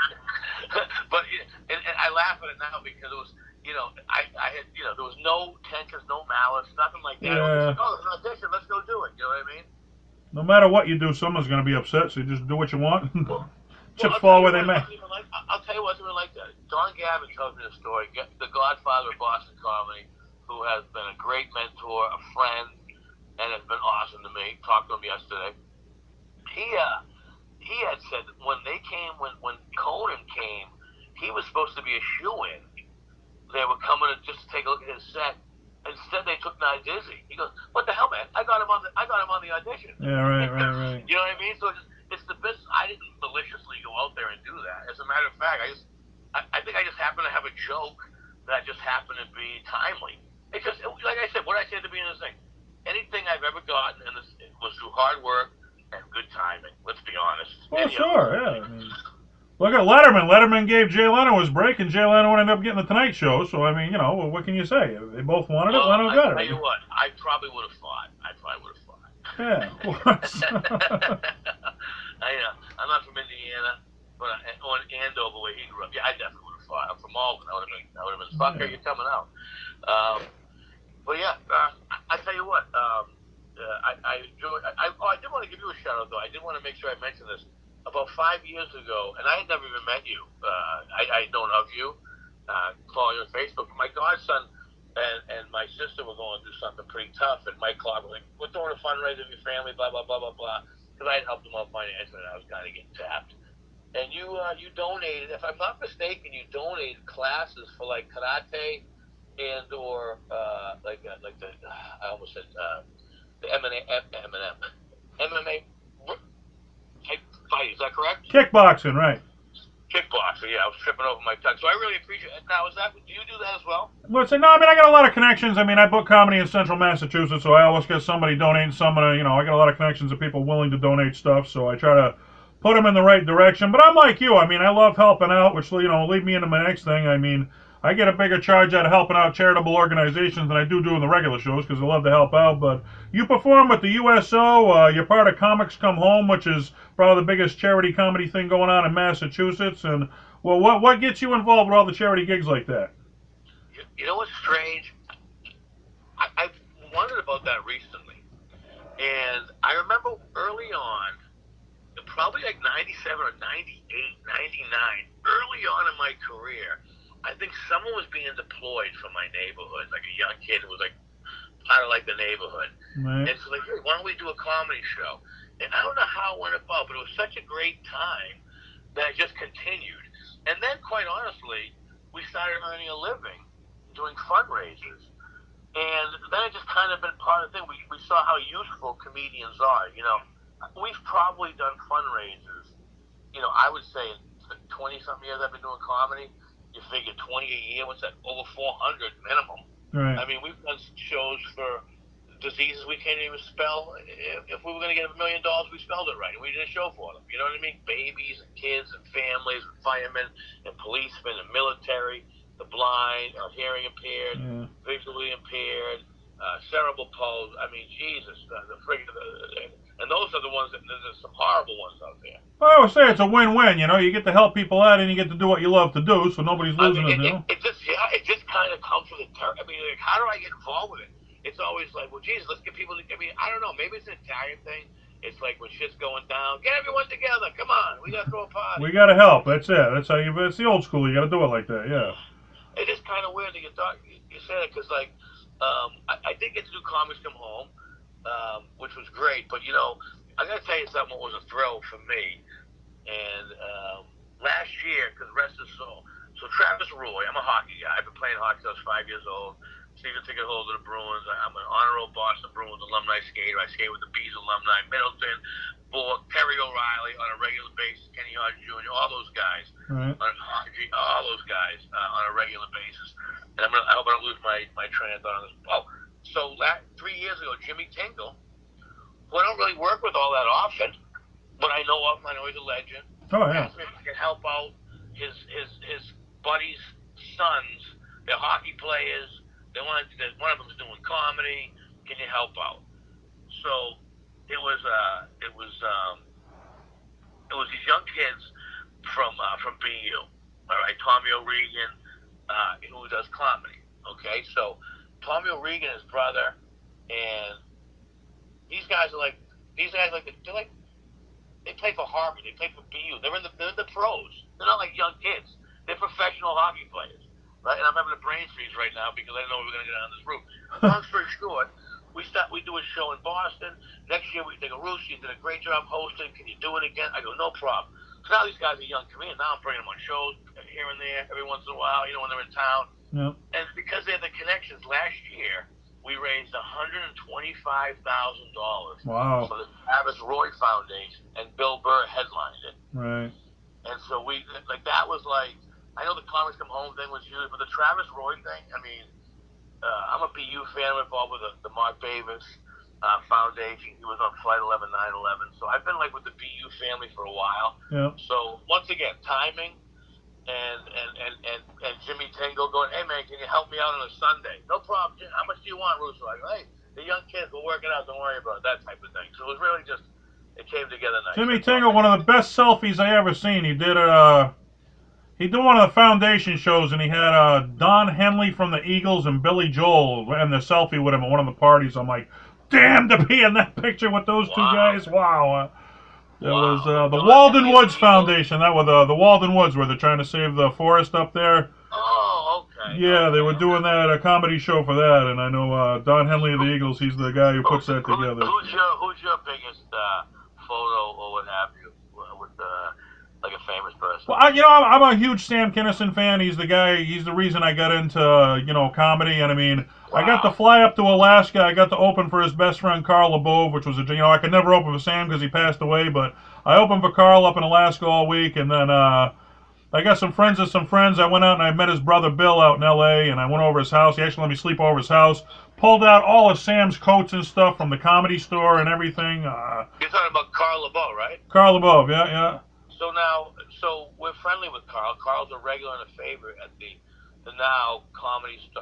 But and I laugh at it now because it was, you know, I had, you know, there was no tensions, no malice, nothing like that. Yeah. It was like, oh, there's an audition, let's go do it. You know what I mean? No matter what you do, someone's going to be upset. So you just do what you want. Chips I'll fall tell where you they may. I'll tell you what's even like that. Don Gavin tells me a story. The godfather of Boston comedy, who has been a great mentor, a friend, and has been awesome to me. Talked to him yesterday. He had said that when Conan came, he was supposed to be a shoe-in. They were coming to just take a look at his set. Instead, they took Dizzy. He goes, "What the hell, man? I got him on the audition." Yeah, right. You know what I mean? So it's the business. I didn't maliciously go out there and do that. As a matter of fact, I think I just happened to have a joke that just happened to be timely. Like I said, what I said at the beginning of the thing. Anything I've ever gotten in this was through hard work and good timing. Let's be honest. Well, sure, yeah. I mean, look at Letterman. Letterman gave Jay Leno his break, and Jay Leno ended up getting the Tonight Show. So I mean, you know, what can you say? They both wanted it. Leno got it. I tell you what, I probably would have fought. Yeah, of course. I'm not from Indiana, but on Andover, where he grew up, yeah, I definitely would have fought. I'm from Malden. I would have been fucker, you're coming out. But yeah, I tell you what, I enjoy. I did want to give you a shout out though. I did want to make sure I mentioned this. About 5 years ago, and I had never even met you. I don't know you. Follow you on Facebook. My godson and my sister were going through something pretty tough, and Mike Clark was like, "We're throwing a fundraiser for your family, blah blah blah blah blah." Because I had helped them out financially, and I was kind of getting tapped. And you donated, if I'm not mistaken, you donated classes for like karate and or like the I almost said the MMA type fight. Is that correct? Kickboxing, right? Kickboxing, yeah. I was tripping over my tongue. So I really appreciate it. Now, do you do that as well? Well, no, I mean, I got a lot of connections. I mean, I book comedy in central Massachusetts, so I always get somebody donating somebody. You know, I got a lot of connections of people willing to donate stuff, so I try to put them in the right direction. But I'm like you. I mean, I love helping out, which, you know, lead me into my next thing. I mean, I get a bigger charge out of helping out charitable organizations than I do in the regular shows because I love to help out. But you perform with the USO. You're part of Comics Come Home, which is probably the biggest charity comedy thing going on in Massachusetts. And well, what gets you involved with all the charity gigs like that? You know what's strange? I've wondered about that recently, and I remember early on, probably like 97 or 98, 99, early on in my career. I think someone was being deployed from my neighborhood, like a young kid who was like part of like the neighborhood. Right. And so like, hey, why don't we do a comedy show? And I don't know how it went about, but it was such a great time that it just continued. And then, quite honestly, we started earning a living doing fundraisers. And then it just kind of been part of the thing. We saw how useful comedians are. We've probably done fundraisers. I would say in the 20-something years I've been doing comedy, you figure 20 a year, what's that, over 400 minimum. Right. I mean, we've done shows for diseases we can't even spell. If we were going to get $1 million, we spelled it right, and we did a show for them. You know what I mean? Babies and kids and families and firemen and policemen and military, the blind, hearing impaired, visually impaired, cerebral palsy. I mean, Jesus, and those are the ones there's some horrible ones out there. Well, I would say it's a win-win. You get to help people out, and you get to do what you love to do, so nobody's losing it. It just kind of comes with I mean, like, how do I get involved with it? It's always like, well, Jesus, let's get people. I mean, I don't know. Maybe it's an Italian thing. It's like when shit's going down, get everyone together. Come on, we gotta throw a party. We gotta help. That's it. That's how you. It's the old school. You gotta do it like that. Yeah. It is kind of weird that you said it because I did get to do Comics Come Home, which was great. But I gotta tell you something. What was a thrill for me, and last year, because rest is soul. So Travis Roy, I'm a hockey guy. I've been playing hockey since I was 5 years old. Season ticket holder to the Bruins. I'm an honor roll Boston Bruins alumni skater. I skate with the Bees alumni, Middleton, Bork, Terry O'Reilly on a regular basis, Kenny Hodge Jr., all those guys, right. all those guys on a regular basis. And I hope I don't lose my train of thought on this. Oh, so 3 years ago, Jimmy Tingle, who I don't really work with all that often, but I know of him. I know he's a legend. Oh yeah. Asked me if I could help out his buddies' sons. They're hockey players. One of them's doing comedy. Can you help out? So it was these young kids from BU. All right, Tommy O'Regan, who does comedy. Okay, so Tommy O'Regan, his brother, and these guys are like they play for Harvard. They play for BU. They're in the pros. They're not like young kids. They're professional hockey players. Right? And I'm having a brain freeze right now because I didn't know we were going to get down this route. Long story short, we do a show in Boston. Next year we take a Russo. You did a great job hosting. Can you do it again? I go, no problem. So now these guys are young comedians. Now I'm bringing them on shows here and there every once in a while, when they're in town. Yep. And because they have the connections, last year we raised $125,000 wow. for the Travis Roy Foundation, and Bill Burr headlined it. Right. And so that was like, I know the Comics Come Home thing was huge, but the Travis Roy thing, I mean, I'm a BU fan. I'm involved with the Mark Davis Foundation. He was on Flight 11, 9/11. So I've been with the BU family for a while. Yep. So once again, timing and Jimmy Tingle going, hey man, can you help me out on a Sunday? No problem. How much do you want, Russo? I go, hey, the young kids will work it out. Don't worry about it. That type of thing. So it was really just, it came together nice. Jimmy Tingle, one of the best selfies I ever seen. He did He did one of the foundation shows, and he had Don Henley from the Eagles and Billy Joel and the selfie with him at one of the parties. I'm like, damn, to be in that picture with those two guys. Wow. It was the Walden Woods Foundation. That was the Walden Woods, where they're trying to save the forest up there. Oh, okay. Yeah, they were doing that, a comedy show for that, and I know Don Henley of the Eagles, he's the guy who puts that together. Who's your biggest photo or what have you with like a famous person? Well, I'm a huge Sam Kinison fan. He's the guy. He's the reason I got into comedy. And I mean, wow. I got to fly up to Alaska. I got to open for his best friend Carl LeBove, which was I could never open for Sam because he passed away, but I opened for Carl up in Alaska all week, and then I got some friends of some friends. I went out and I met his brother Bill out in L.A. and I went over his house. He actually let me sleep over his house. Pulled out all of Sam's coats and stuff from the Comedy Store and everything. You're talking about Carl LeBove, right? Carl LeBove, yeah. So we're friendly with Carl. Carl's a regular and a favorite at the now comedy, the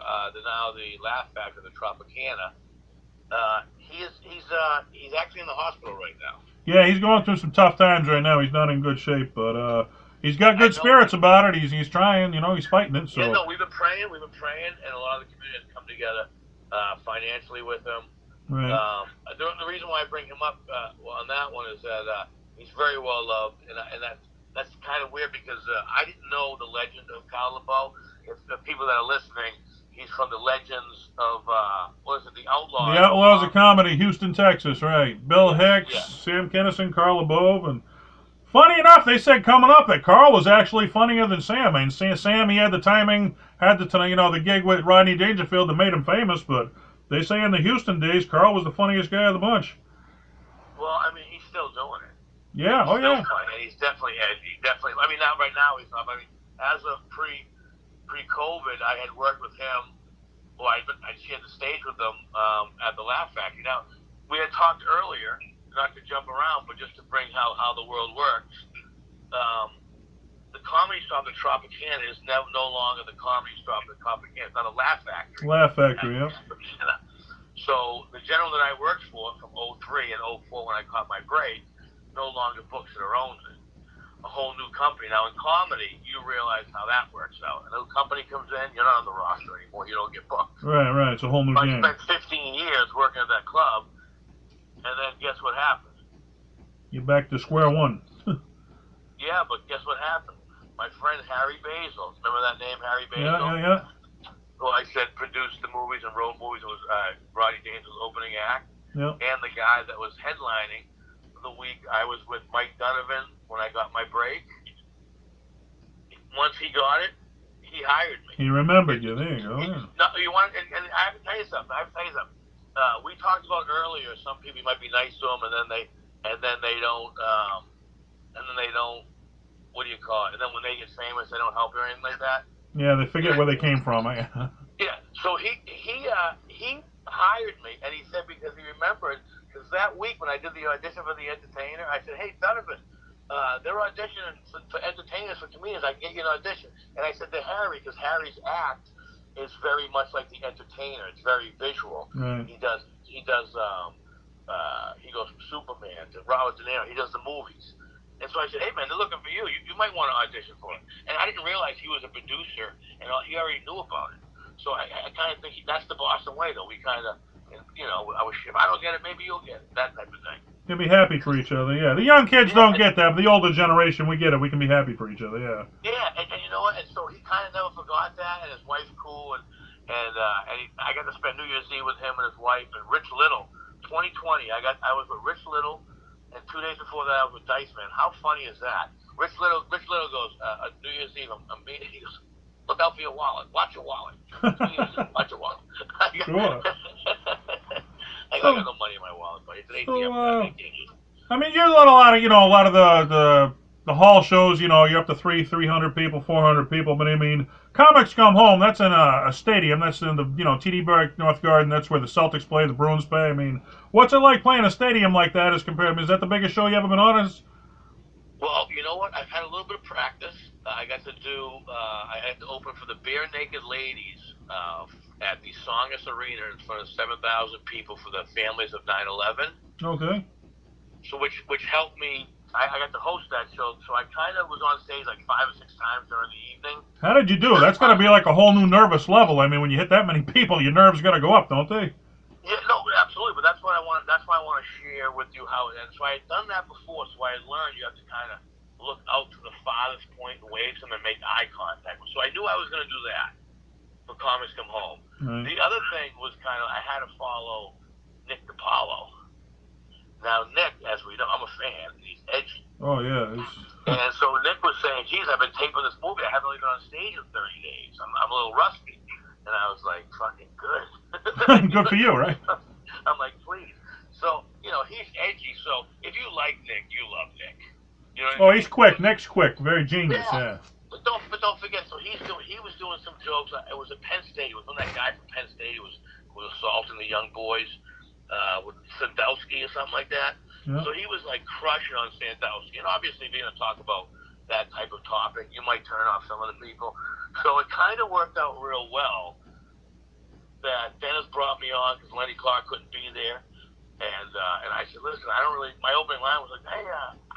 Laugh Factory, the Tropicana. He's actually in the hospital right now. Yeah, he's going through some tough times right now. He's not in good shape, but he's got good spirits about it. He's trying, he's fighting it. So. Yeah, no, we've been praying, and a lot of the community has come together financially with him. Right. The reason why I bring him up on that one is that he's very well loved, and that's kind of weird because I didn't know the legend of Carl LeBove. If the people that are listening, he's from the Legends of the Outlaws? The Outlaws of Comedy, Houston, Texas, right? Bill Hicks, Sam Kinison, Carl LeBove, and funny enough, they said coming up that Carl was actually funnier than Sam. I mean, Sam, he had the timing, the gig with Rodney Dangerfield that made him famous, but They say in the Houston days, Carl was the funniest guy of the bunch. Well, I mean, he's still doing it. Yeah, He's oh still yeah. funny, and he's definitely edgy. Definitely. I mean, not right now. He's not. I mean, as of pre-COVID, I had worked with him. Well, I shared the stage with him at the Laugh Factory. Now, we had talked earlier, not to jump around, but just to bring how the world works. The comedy shop, the Tropicana, is no longer the comedy shop, the Tropicana. It's not a Laugh Factory. Laugh Factory, yeah. So the gentleman that I worked for from 03 and 04 when I caught my break no longer books it or owns it. A whole new company. Now in comedy, you realize how that works out. A new company comes in, you're not on the roster anymore. You don't get booked. Right. It's a whole new game. I spent 15 years working at that club, and then guess what happened? You're back to square one. Yeah, but guess what happened? My friend Harry Basil, remember that name, Harry Basil? Yeah. Who I said produced the movies and wrote movies. It was Roddy Danger's opening act. Yeah. And the guy that was headlining the week I was with Mike Donovan when I got my break. Once he got it, he hired me. He remembered you. There you go. Yeah. No, you want, and I have to tell you something. We talked about earlier. Some people might be nice to them, and then they don't. What do you call it? And then when they get famous, they don't help you or anything like that. Yeah, they forget where they came from. Yeah. So he hired me, and he said because he remembered. Because that week when I did the audition for The Entertainer, I said, "Hey, Donovan, they're auditioning for entertainers, for comedians. I can get you an audition." And I said to Harry, because Harry's act is very much like The Entertainer. It's very visual. Right. He goes from Superman to Robert De Niro. He does the movies. And so I said, "Hey, man, they're looking for you. You might want to audition for him." And I didn't realize he was a producer, and he already knew about it. So I kind of think that's the Boston way, though. We kind of, if I don't get it, maybe you'll get it. That type of thing. You'll be happy for each other, yeah. The young kids don't get that, but the older generation, we get it. We can be happy for each other, yeah. Yeah, and you know what? And so he kind of never forgot that, and his wife's cool, and I got to spend New Year's Eve with him and his wife, and Rich Little, 2020. I was with Rich Little, and 2 days before that I was with Dice Man. How funny is that? Rich Little goes, New Year's Eve, I'm meeting. He goes, "Look out for your wallet. Watch your wallet. Watch your wallet." Sure. I got no money in my wallet, but it's an ATM. I mean, you're a lot of the hall shows. You're up to 300 people, 400 people. But I mean, Comics Come Home. That's in a stadium. That's in the TD Bank North Garden. That's where the Celtics play, the Bruins play. I mean, what's it like playing a stadium like that? As compared, I mean, is that the biggest show you ever been on? Well, you know what? I've had a little bit of practice. I got to open for the Bare Naked Ladies at the Songus Arena in front of 7,000 people for the families of 9/11. Okay. So which helped me. I got to host that show, so I kind of was on stage like 5 or 6 times during the evening. How did you do? That's got to be like a whole new nervous level. I mean, when you hit that many people, your nerves got to go up, don't they? Yeah, no, absolutely. But that's why I want to share with you how. And so I had done that before, so I had learned you have to kind of look out to the farthest point and wave to them and make eye contact. So I knew I was going to do that for Comics Come Home. Right. The other thing was I had to follow Nick DiPaolo. Now, Nick, as we know, I'm a fan. He's edgy. Oh, yeah. And so Nick was saying, "Geez, I've been taping this movie. I haven't really been on stage in 30 days. I'm a little rusty." And I was like, "Fucking good." Good for you, right? I'm like, "Please." So, he's edgy. So if you like Nick, you love Nick. You know what I mean? He's quick. Nick's quick. Very genius, yeah. But don't forget. So he was doing some jokes. It was at Penn State. It was when that guy from Penn State was assaulting the young boys with Sandowski or something like that. Yeah. So he was like crushing on Sandowski. And obviously, if you're going to talk about that type of topic, you might turn off some of the people. So it kind of worked out real well that Dennis brought me on because Lenny Clark couldn't be there. And I said, "Listen, I don't really." My opening line was like, "Hey,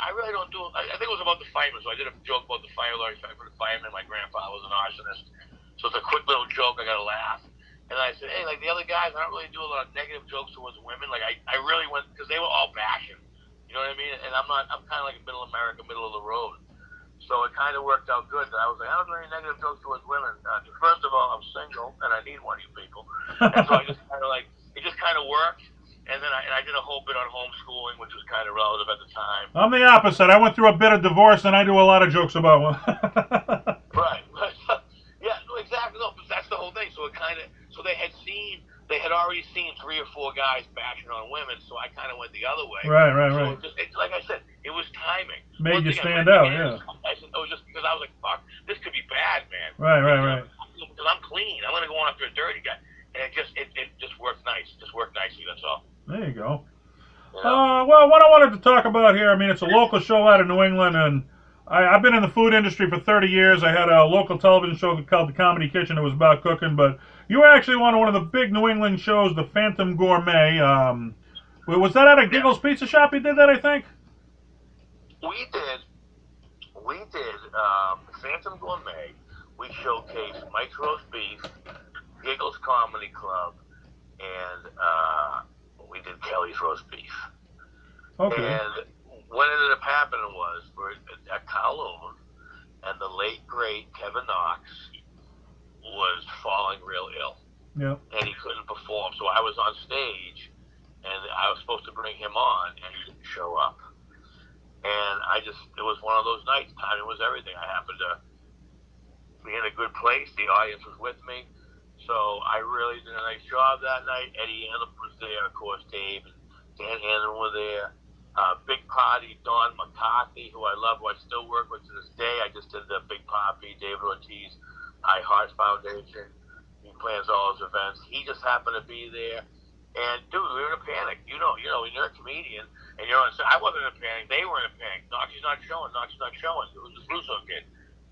I really don't do." I think it was about the firemen, so I did a joke about the fire alarm for the firemen. My grandfather was an arsonist, so it's a quick little joke. I got to laugh. And I said, "Hey, like the other guys, I don't really do a lot of negative jokes towards women. Like I really went because they were all bashing. You know what I mean? And I'm kind of like middle America, middle of the road. So it kind of worked out good. That I was like, I don't do any negative jokes towards women. First of all, I'm single and I need one of you people. And so I just kind of it just kind of worked. And then I did a whole bit on homeschooling, which was kind of relative at the time. I'm the opposite. I went through a bit of divorce, and I do a lot of jokes about one. Right. Yeah, no, exactly. No, but that's the whole thing. So so they had seen they had already seen 3 or 4 guys bashing on women, so I kind of went the other way. Right, So right. like I said, it was timing. Made Once you again, stand out, yeah. I said, it was just because I was like, fuck, this could be bad, man. Right. Because I'm clean. I'm gonna go after a dirty guy, and it just worked nice. Just worked nicely. That's all. There you go. You know? Well, what I wanted to talk about here, I mean, it's a local show out of New England, and I've been in the food industry for 30 years. I had a local television show called The Comedy Kitchen. It was about cooking, but you were actually on one of the big New England shows, The Phantom Gourmet. Was that at a Giggles Pizza Shop you did that, I think? We did. We did. Phantom Gourmet. We showcased Mike's Roast Beef, Giggles Comedy Club, and we did Kelly's Roast Beef. Okay. And what ended up happening was we're at Kowloon, and the late great Kevin Knox was falling real ill. Yeah. And he couldn't perform. So I was on stage, and I was supposed to bring him on, and he didn't show up. And it was one of those nights. Timing was everything. I happened to be in a good place. The audience was with me. So I really did a nice job that night. Eddie Annam was there, of course, Dave and Dan Annam were there. Big Party, Don McCarthy, who I love, who I still work with to this day. I just did the Big Party, David Ortiz, I Heart Foundation. He plans all his events. He just happened to be there. And, dude, we were in a panic. You know, when you're a comedian and you're on set, I wasn't in a panic. They were in a panic. Noxie's not showing. It was this Russo kid.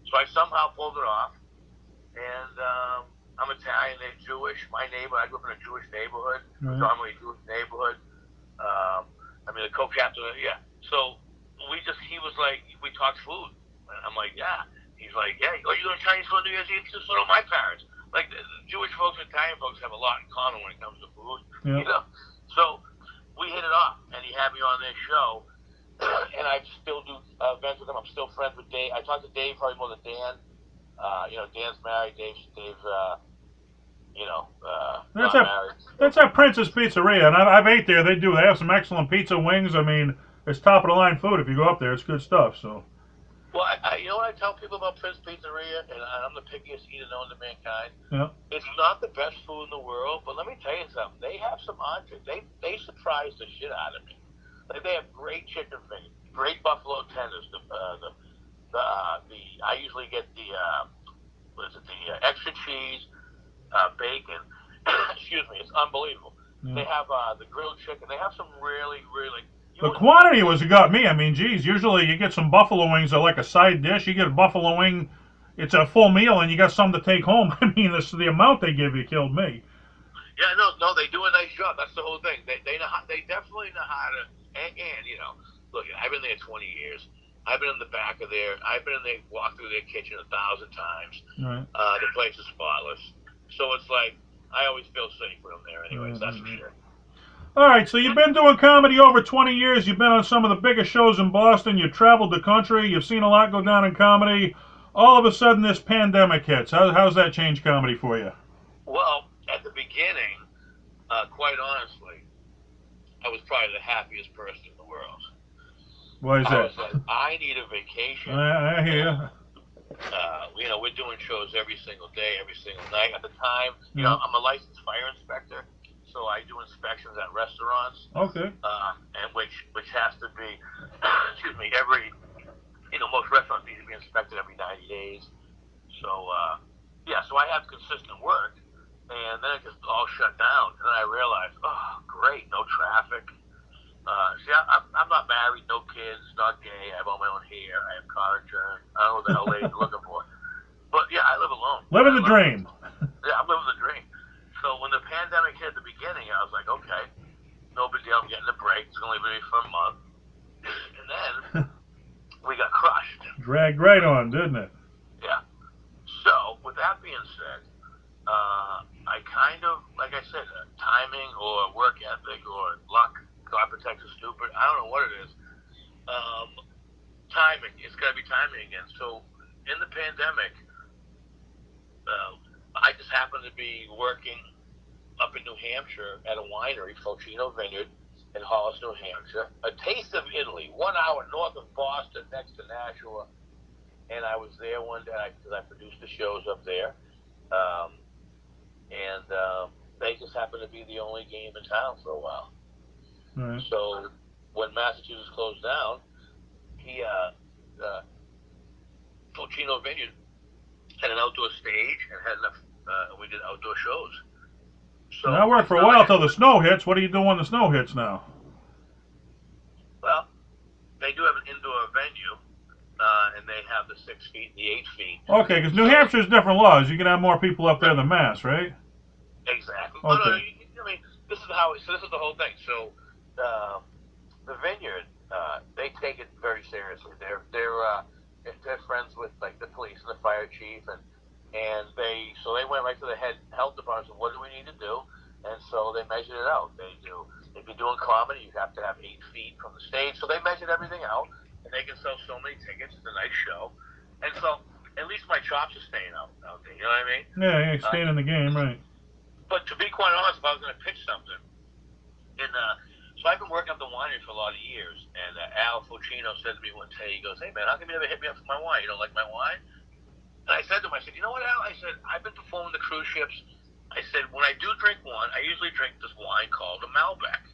So I somehow pulled it off. And I'm Italian. They're Jewish. My neighbor, I grew up in a Jewish neighborhood, predominantly Jewish neighborhood. I mean, the co-captain, yeah. So he was like, we talked food. And I'm like, yeah. He's like, yeah, oh, you going to Chinese food New Year's Eve? So do my parents. Like, the Jewish folks and Italian folks have a lot in common when it comes to food, you know? So we hit it off, and he had me on this show, and I still do events with him. I'm still friends with Dave. I talked to Dave probably more than Dan. Dan's married. Dave's that's at Prince's Pizzeria, and I've ate there. They have some excellent pizza wings. I mean, it's top of the line food. If you go up there, it's good stuff. So. Well, you know what I tell people about Prince's Pizzeria, and I'm the pickiest eater known to mankind. Yeah. It's not the best food in the world, but let me tell you something. They have some entrees. They surprise the shit out of me. Like, they have great chicken fingers, great buffalo tenders. I usually get the extra cheese, bacon. Excuse me, it's unbelievable. Yeah. They have the grilled chicken. They have some really, really. The quantity was what got me. I mean, geez, usually you get some buffalo wings that are like a side dish. You get a buffalo wing, it's a full meal, and you got something to take home. I mean, the amount they give you killed me. Yeah, no, they do a nice job. That's the whole thing. They definitely know how to. And you know, look, I've been there 20 years. I've been in the back of there. I've been in there, walked through their kitchen 1,000 times. Right. The place is spotless. So it's like I always feel safe when I'm there. Anyways, that's for sure. All right, so you've been doing comedy over 20 years. You've been on some of the biggest shows in Boston. You've traveled the country. You've seen a lot go down in comedy. All of a sudden, this pandemic hits. How's that changed comedy for you? Well, at the beginning, quite honestly, I was probably the happiest person in the world. Why is that? I was like, I need a vacation. I hear you. We're doing shows every single day, every single night. At the time, I'm a licensed fire inspector. So I do inspections at restaurants. Okay. And which has to be, most restaurants need to be inspected every 90 days. So, so I have consistent work. And then it just all shut down. And then I realized, oh, great, no traffic. I'm not married, no kids, not gay. I have all my own hair. I have car insurance. I don't know what the hell ladies are looking for. But, yeah, I live alone. Living the dream. Yeah, I'm living the dream. So when the pandemic hit at the beginning, I was like, okay, no big deal. I'm getting a break. It's only been for a month. And then we got crushed. Dragged right on, didn't it? Yeah. So with that being said, I kind of, like I said, timing or work ethic or luck, God protects the stupid, I don't know what it is. Timing. It's got to be timing again. So in the pandemic, I just happened to be working up in New Hampshire at a winery, Focino Vineyard, in Hollis, New Hampshire. A taste of Italy, 1 hour north of Boston, next to Nashua. And I was there one day because I produced the shows up there. they just happened to be the only game in town for a while. Right. So when Massachusetts closed down, he Tocino Vineyard had an outdoor stage and had enough. We did outdoor shows. So And I worked for a while till the snow hits. What do you do when the snow hits now? Well, they do have an indoor venue, and they have the 6 feet and the 8 feet. Okay, because New Hampshire's different laws. You can have more people up there than Mass, right? Exactly. Okay. No, I mean, this is how. So this is the whole thing. So the vineyard, they take it very seriously. They're friends with like the police and the fire chief, and they went right to the head health department. And said, what do we need to do? And so they measured it out. If you're doing comedy, you have to have 8 feet from the stage. So they measured everything out, and they can sell so many tickets. It's a nice show, and so at least my chops are staying out there. You know what I mean? Yeah, staying in the game, right? But to be quite honest, if I was going to pitch something, and so I've been working up the winery for a lot of years, and Al Focino said to me one day, he goes, "Hey man, how come you never hit me up for my wine? You don't like my wine?" And I said to him, I said, "You know what, Al? I said, I've been performing the cruise ships. I said, when I do drink one, I usually drink this wine called a Malbec.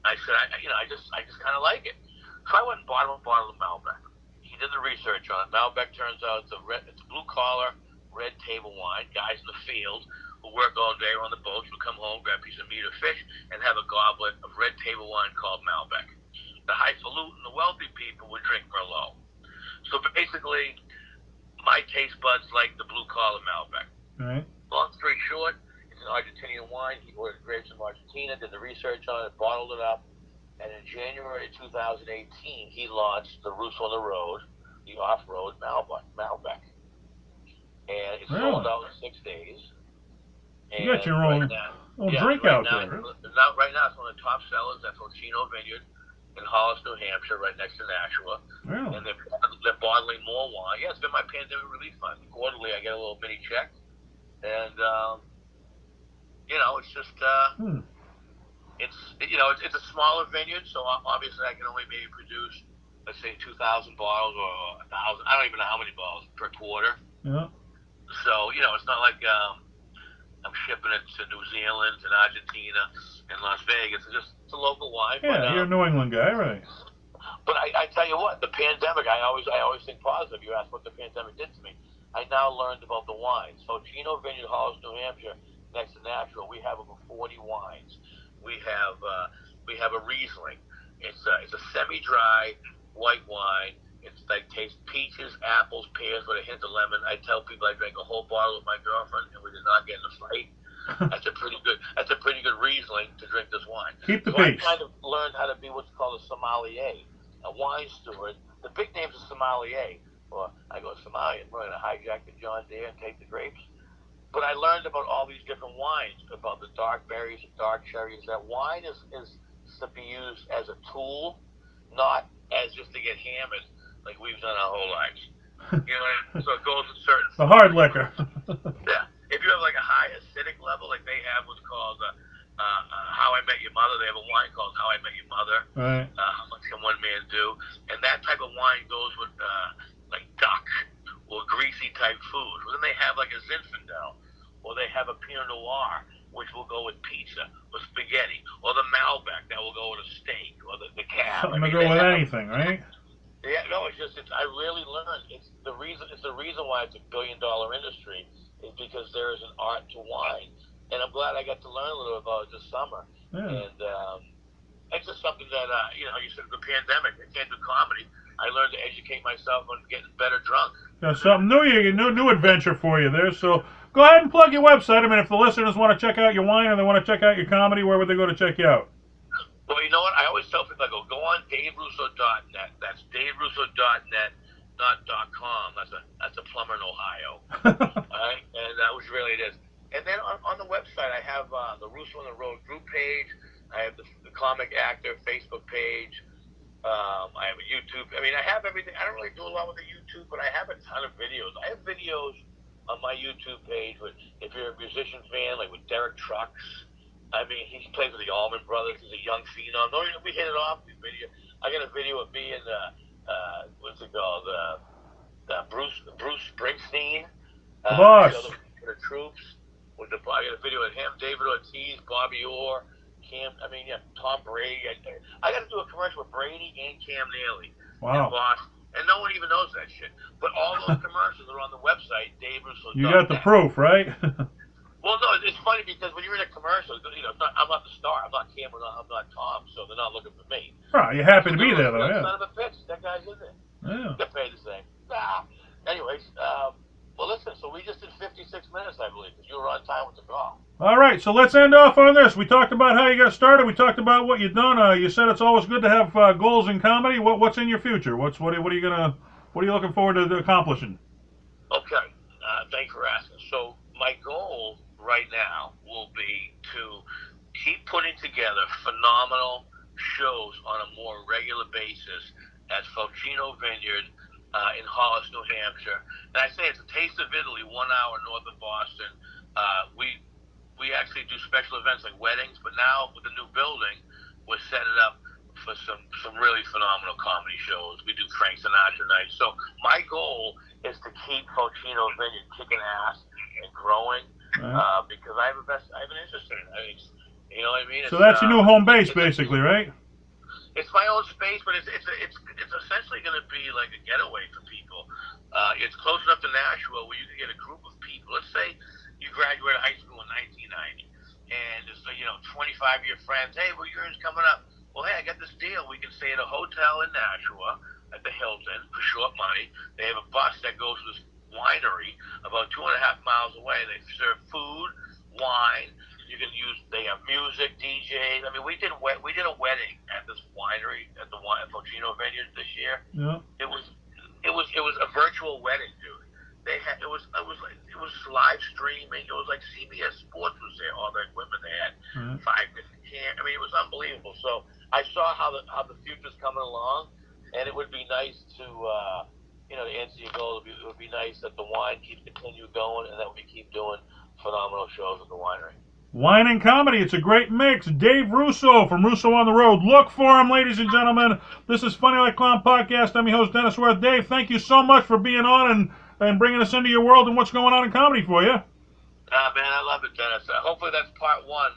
I said, I just kind of like it. So I went and bought him a bottle of Malbec. He did the research on it. Malbec turns out it's a blue collar, red table wine. Guys in the field who work all day on the boats would come home, grab a piece of meat or fish, and have a goblet of red table wine called Malbec. The highfalutin, the wealthy people would drink Merlot. So basically, my taste buds like the blue collar Malbec. Right. Long story short, it's an Argentinian wine. He ordered grapes from Argentina, did the research on it, bottled it up, and in January 2018, he launched the Russo on the Road, the off-road Malbec. And it sold out in 6 days. And you got your own drink out there. Right now, it's one of the top sellers at Tocino Vineyard in Hollis, New Hampshire, right next to Nashua. Really? And they're bottling more wine. Yeah, it's been my pandemic relief fund. Quarterly, I get a little mini check. And, it's just, it's a smaller vineyard, so obviously I can only maybe produce, let's say, 2,000 bottles or 1,000. I don't even know how many bottles per quarter. Yeah. So, it's not like I'm shipping it to New Zealand and Argentina and Las Vegas. It's a local wine. Yeah, but, you're a New England guy, right? But I tell you what, the pandemic, I always think positive. You asked what the pandemic did to me. I now learned about the wines. So Chino Vineyard, Hollis, New Hampshire, next to Nashville, we have over 40 wines. We have a Riesling. It's a semi-dry white wine. It's like tastes peaches, apples, pears with a hint of lemon. I tell people I drank a whole bottle with my girlfriend and we did not get in a fight. That's a pretty good Riesling to drink this wine. Keep the I peace. kind of learned how to be what's called a sommelier, a wine steward. The big name's a sommelier. Or I go, sommelier, we're going to hijack the John Deere and take the grapes. But I learned about all these different wines, about the dark berries and dark cherries. That wine is to be used as a tool, not as just to get hammered like we've done our whole lives. So it goes with certain. The hard liquor. Yeah. If you have like a high acidic level, like they have what's called How I Met Your Mother, they have a wine called How I Met Your Mother. Right. How much can one man do? And that type of wine goes with like duck or greasy type food. Well, then they have like a Zinfandel, or they have a Pinot Noir, which will go with pizza or spaghetti, or the Malbec that will go with a steak, or the cab. Something to go with anything, right? Yeah, no, I really learned. It's the reason why it's $1 billion industry is because there is an art to wine, and I'm glad I got to learn a little about it this summer. Yeah. And it's just something that you said the pandemic. I can't do comedy. I learned to educate myself on getting better drunk. Got something new adventure for you there. So go ahead and plug your website. I mean, if the listeners want to check out your wine or they want to check out your comedy, where would they go to check you out? Well, you know what? I always tell people, I go on DaveRusso.net. That's DaveRusso.net, not .com. That's a plumber in Ohio. All right? And that was really it is. And then on the website, I have the Russo on the Road group page. I have the comic actor Facebook page. I have a YouTube. I mean, I have everything. I don't really do a lot with the YouTube, but I have a ton of videos. I have videos on my YouTube page with, if you're a musician fan, like with Derek Trucks. I mean, he plays with the Allman Brothers. He's a young phenom. No, we hit it off. I got a video of me and what's it called? Bruce Springsteen. The boss. The Troops. I got a video of him, David Ortiz, Bobby Orr, Tom Brady. I got to do a commercial with Brady and Cam Neely in Wow. Boston, and no one even knows that shit. But all those commercials are on the website, DaveRusso.net. You got the proof, right? Well, no, it's funny because when you're in a commercial, I'm not the star, I'm not Cam, I'm not Tom, so they're not looking for me. Oh, you're happy to be there, though, yeah. Son of a bitch, that guy's in there. Yeah. Get paid the same. Anyways, well, listen, so we just did 56 minutes, I believe, because you were on time with the call. All right, so let's end off on this. We talked about how you got started. We talked about what you've done. You said it's always good to have goals in comedy. What's in your future? What are you looking forward to accomplishing? Okay, thanks for asking. So my goal right now will be to keep putting together phenomenal shows on a more regular basis at Focino Vineyard in Hollis, New Hampshire. And I say it's a taste of Italy, 1 hour north of Boston. We actually do special events like weddings, but now with the new building, we're setting up for some really phenomenal comedy shows. We do Frank Sinatra nights. So my goal is to keep Focino Vineyard kicking ass and growing, because I have an interest in it. You know what I mean? So that's your new home base, basically, right? It's my own space, but it's essentially going to be like a getaway for people. It's close enough to Nashua where you can get a group of people. Let's say you graduated high school in 1990, and it's 25-year friends. Hey, well, yours coming up. Well, hey, I got this deal. We can stay at a hotel in Nashua at the Hilton for short money. They have a bus that goes to this winery about 2.5 miles away. They serve food, wine. They have music, DJs. I mean, we did a wedding at this winery at Focino Vineyard this year. Yeah. It was a virtual wedding, dude. It was live streaming. It was like CBS Sports was there. All the equipment they had, 5 different cans. I mean, it was unbelievable. So I saw how the future's coming along, and it would be nice to answer your goal. It would be nice that the wine continue going, and that we keep doing phenomenal shows at the winery. Wine and comedy, it's a great mix. Dave Russo from Russo on the Road. Look for him, ladies and gentlemen. This is Funny Like Clown Podcast. I'm your host, Dennis Wirth. Dave, thank you so much for being on and bringing us into your world and what's going on in comedy for you. Man, I love it, Dennis. Hopefully that's part one,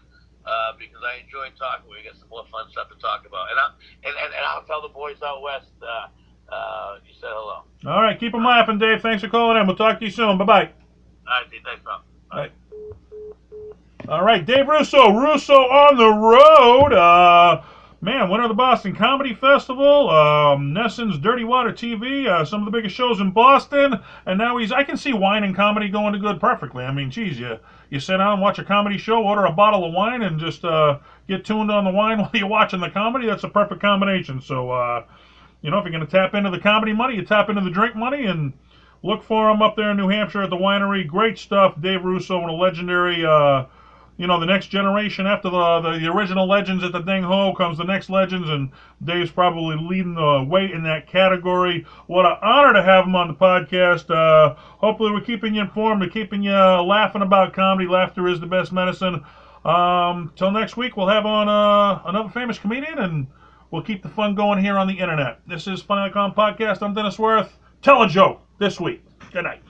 because I enjoyed talking. We get some more fun stuff to talk about. And I'll tell the boys out west you said hello. All right, keep them laughing, Dave. Thanks for calling in. We'll talk to you soon. Bye-bye. All right, thanks, bro. Bye. All right, Dave Russo on the road. Winner of the Boston Comedy Festival, NECN's Dirty Water TV, some of the biggest shows in Boston, and now I can see wine and comedy going to good perfectly. I mean, geez, you sit down and watch a comedy show, order a bottle of wine, and just get tuned on the wine while you're watching the comedy. That's a perfect combination. So, if you're going to tap into the comedy money, you tap into the drink money, and look for him up there in New Hampshire at the winery. Great stuff, Dave Russo, and a legendary... the next generation after the original legends at the Ding Ho comes the next legends, and Dave's probably leading the way in that category. What an honor to have him on the podcast. Hopefully we're keeping you informed and keeping you laughing about comedy. Laughter is the best medicine. Till next week, we'll have on another famous comedian, and we'll keep the fun going here on the internet. This is Funny Like Clown Podcast. I'm Dennis Wirth. Tell a joke this week. Good night.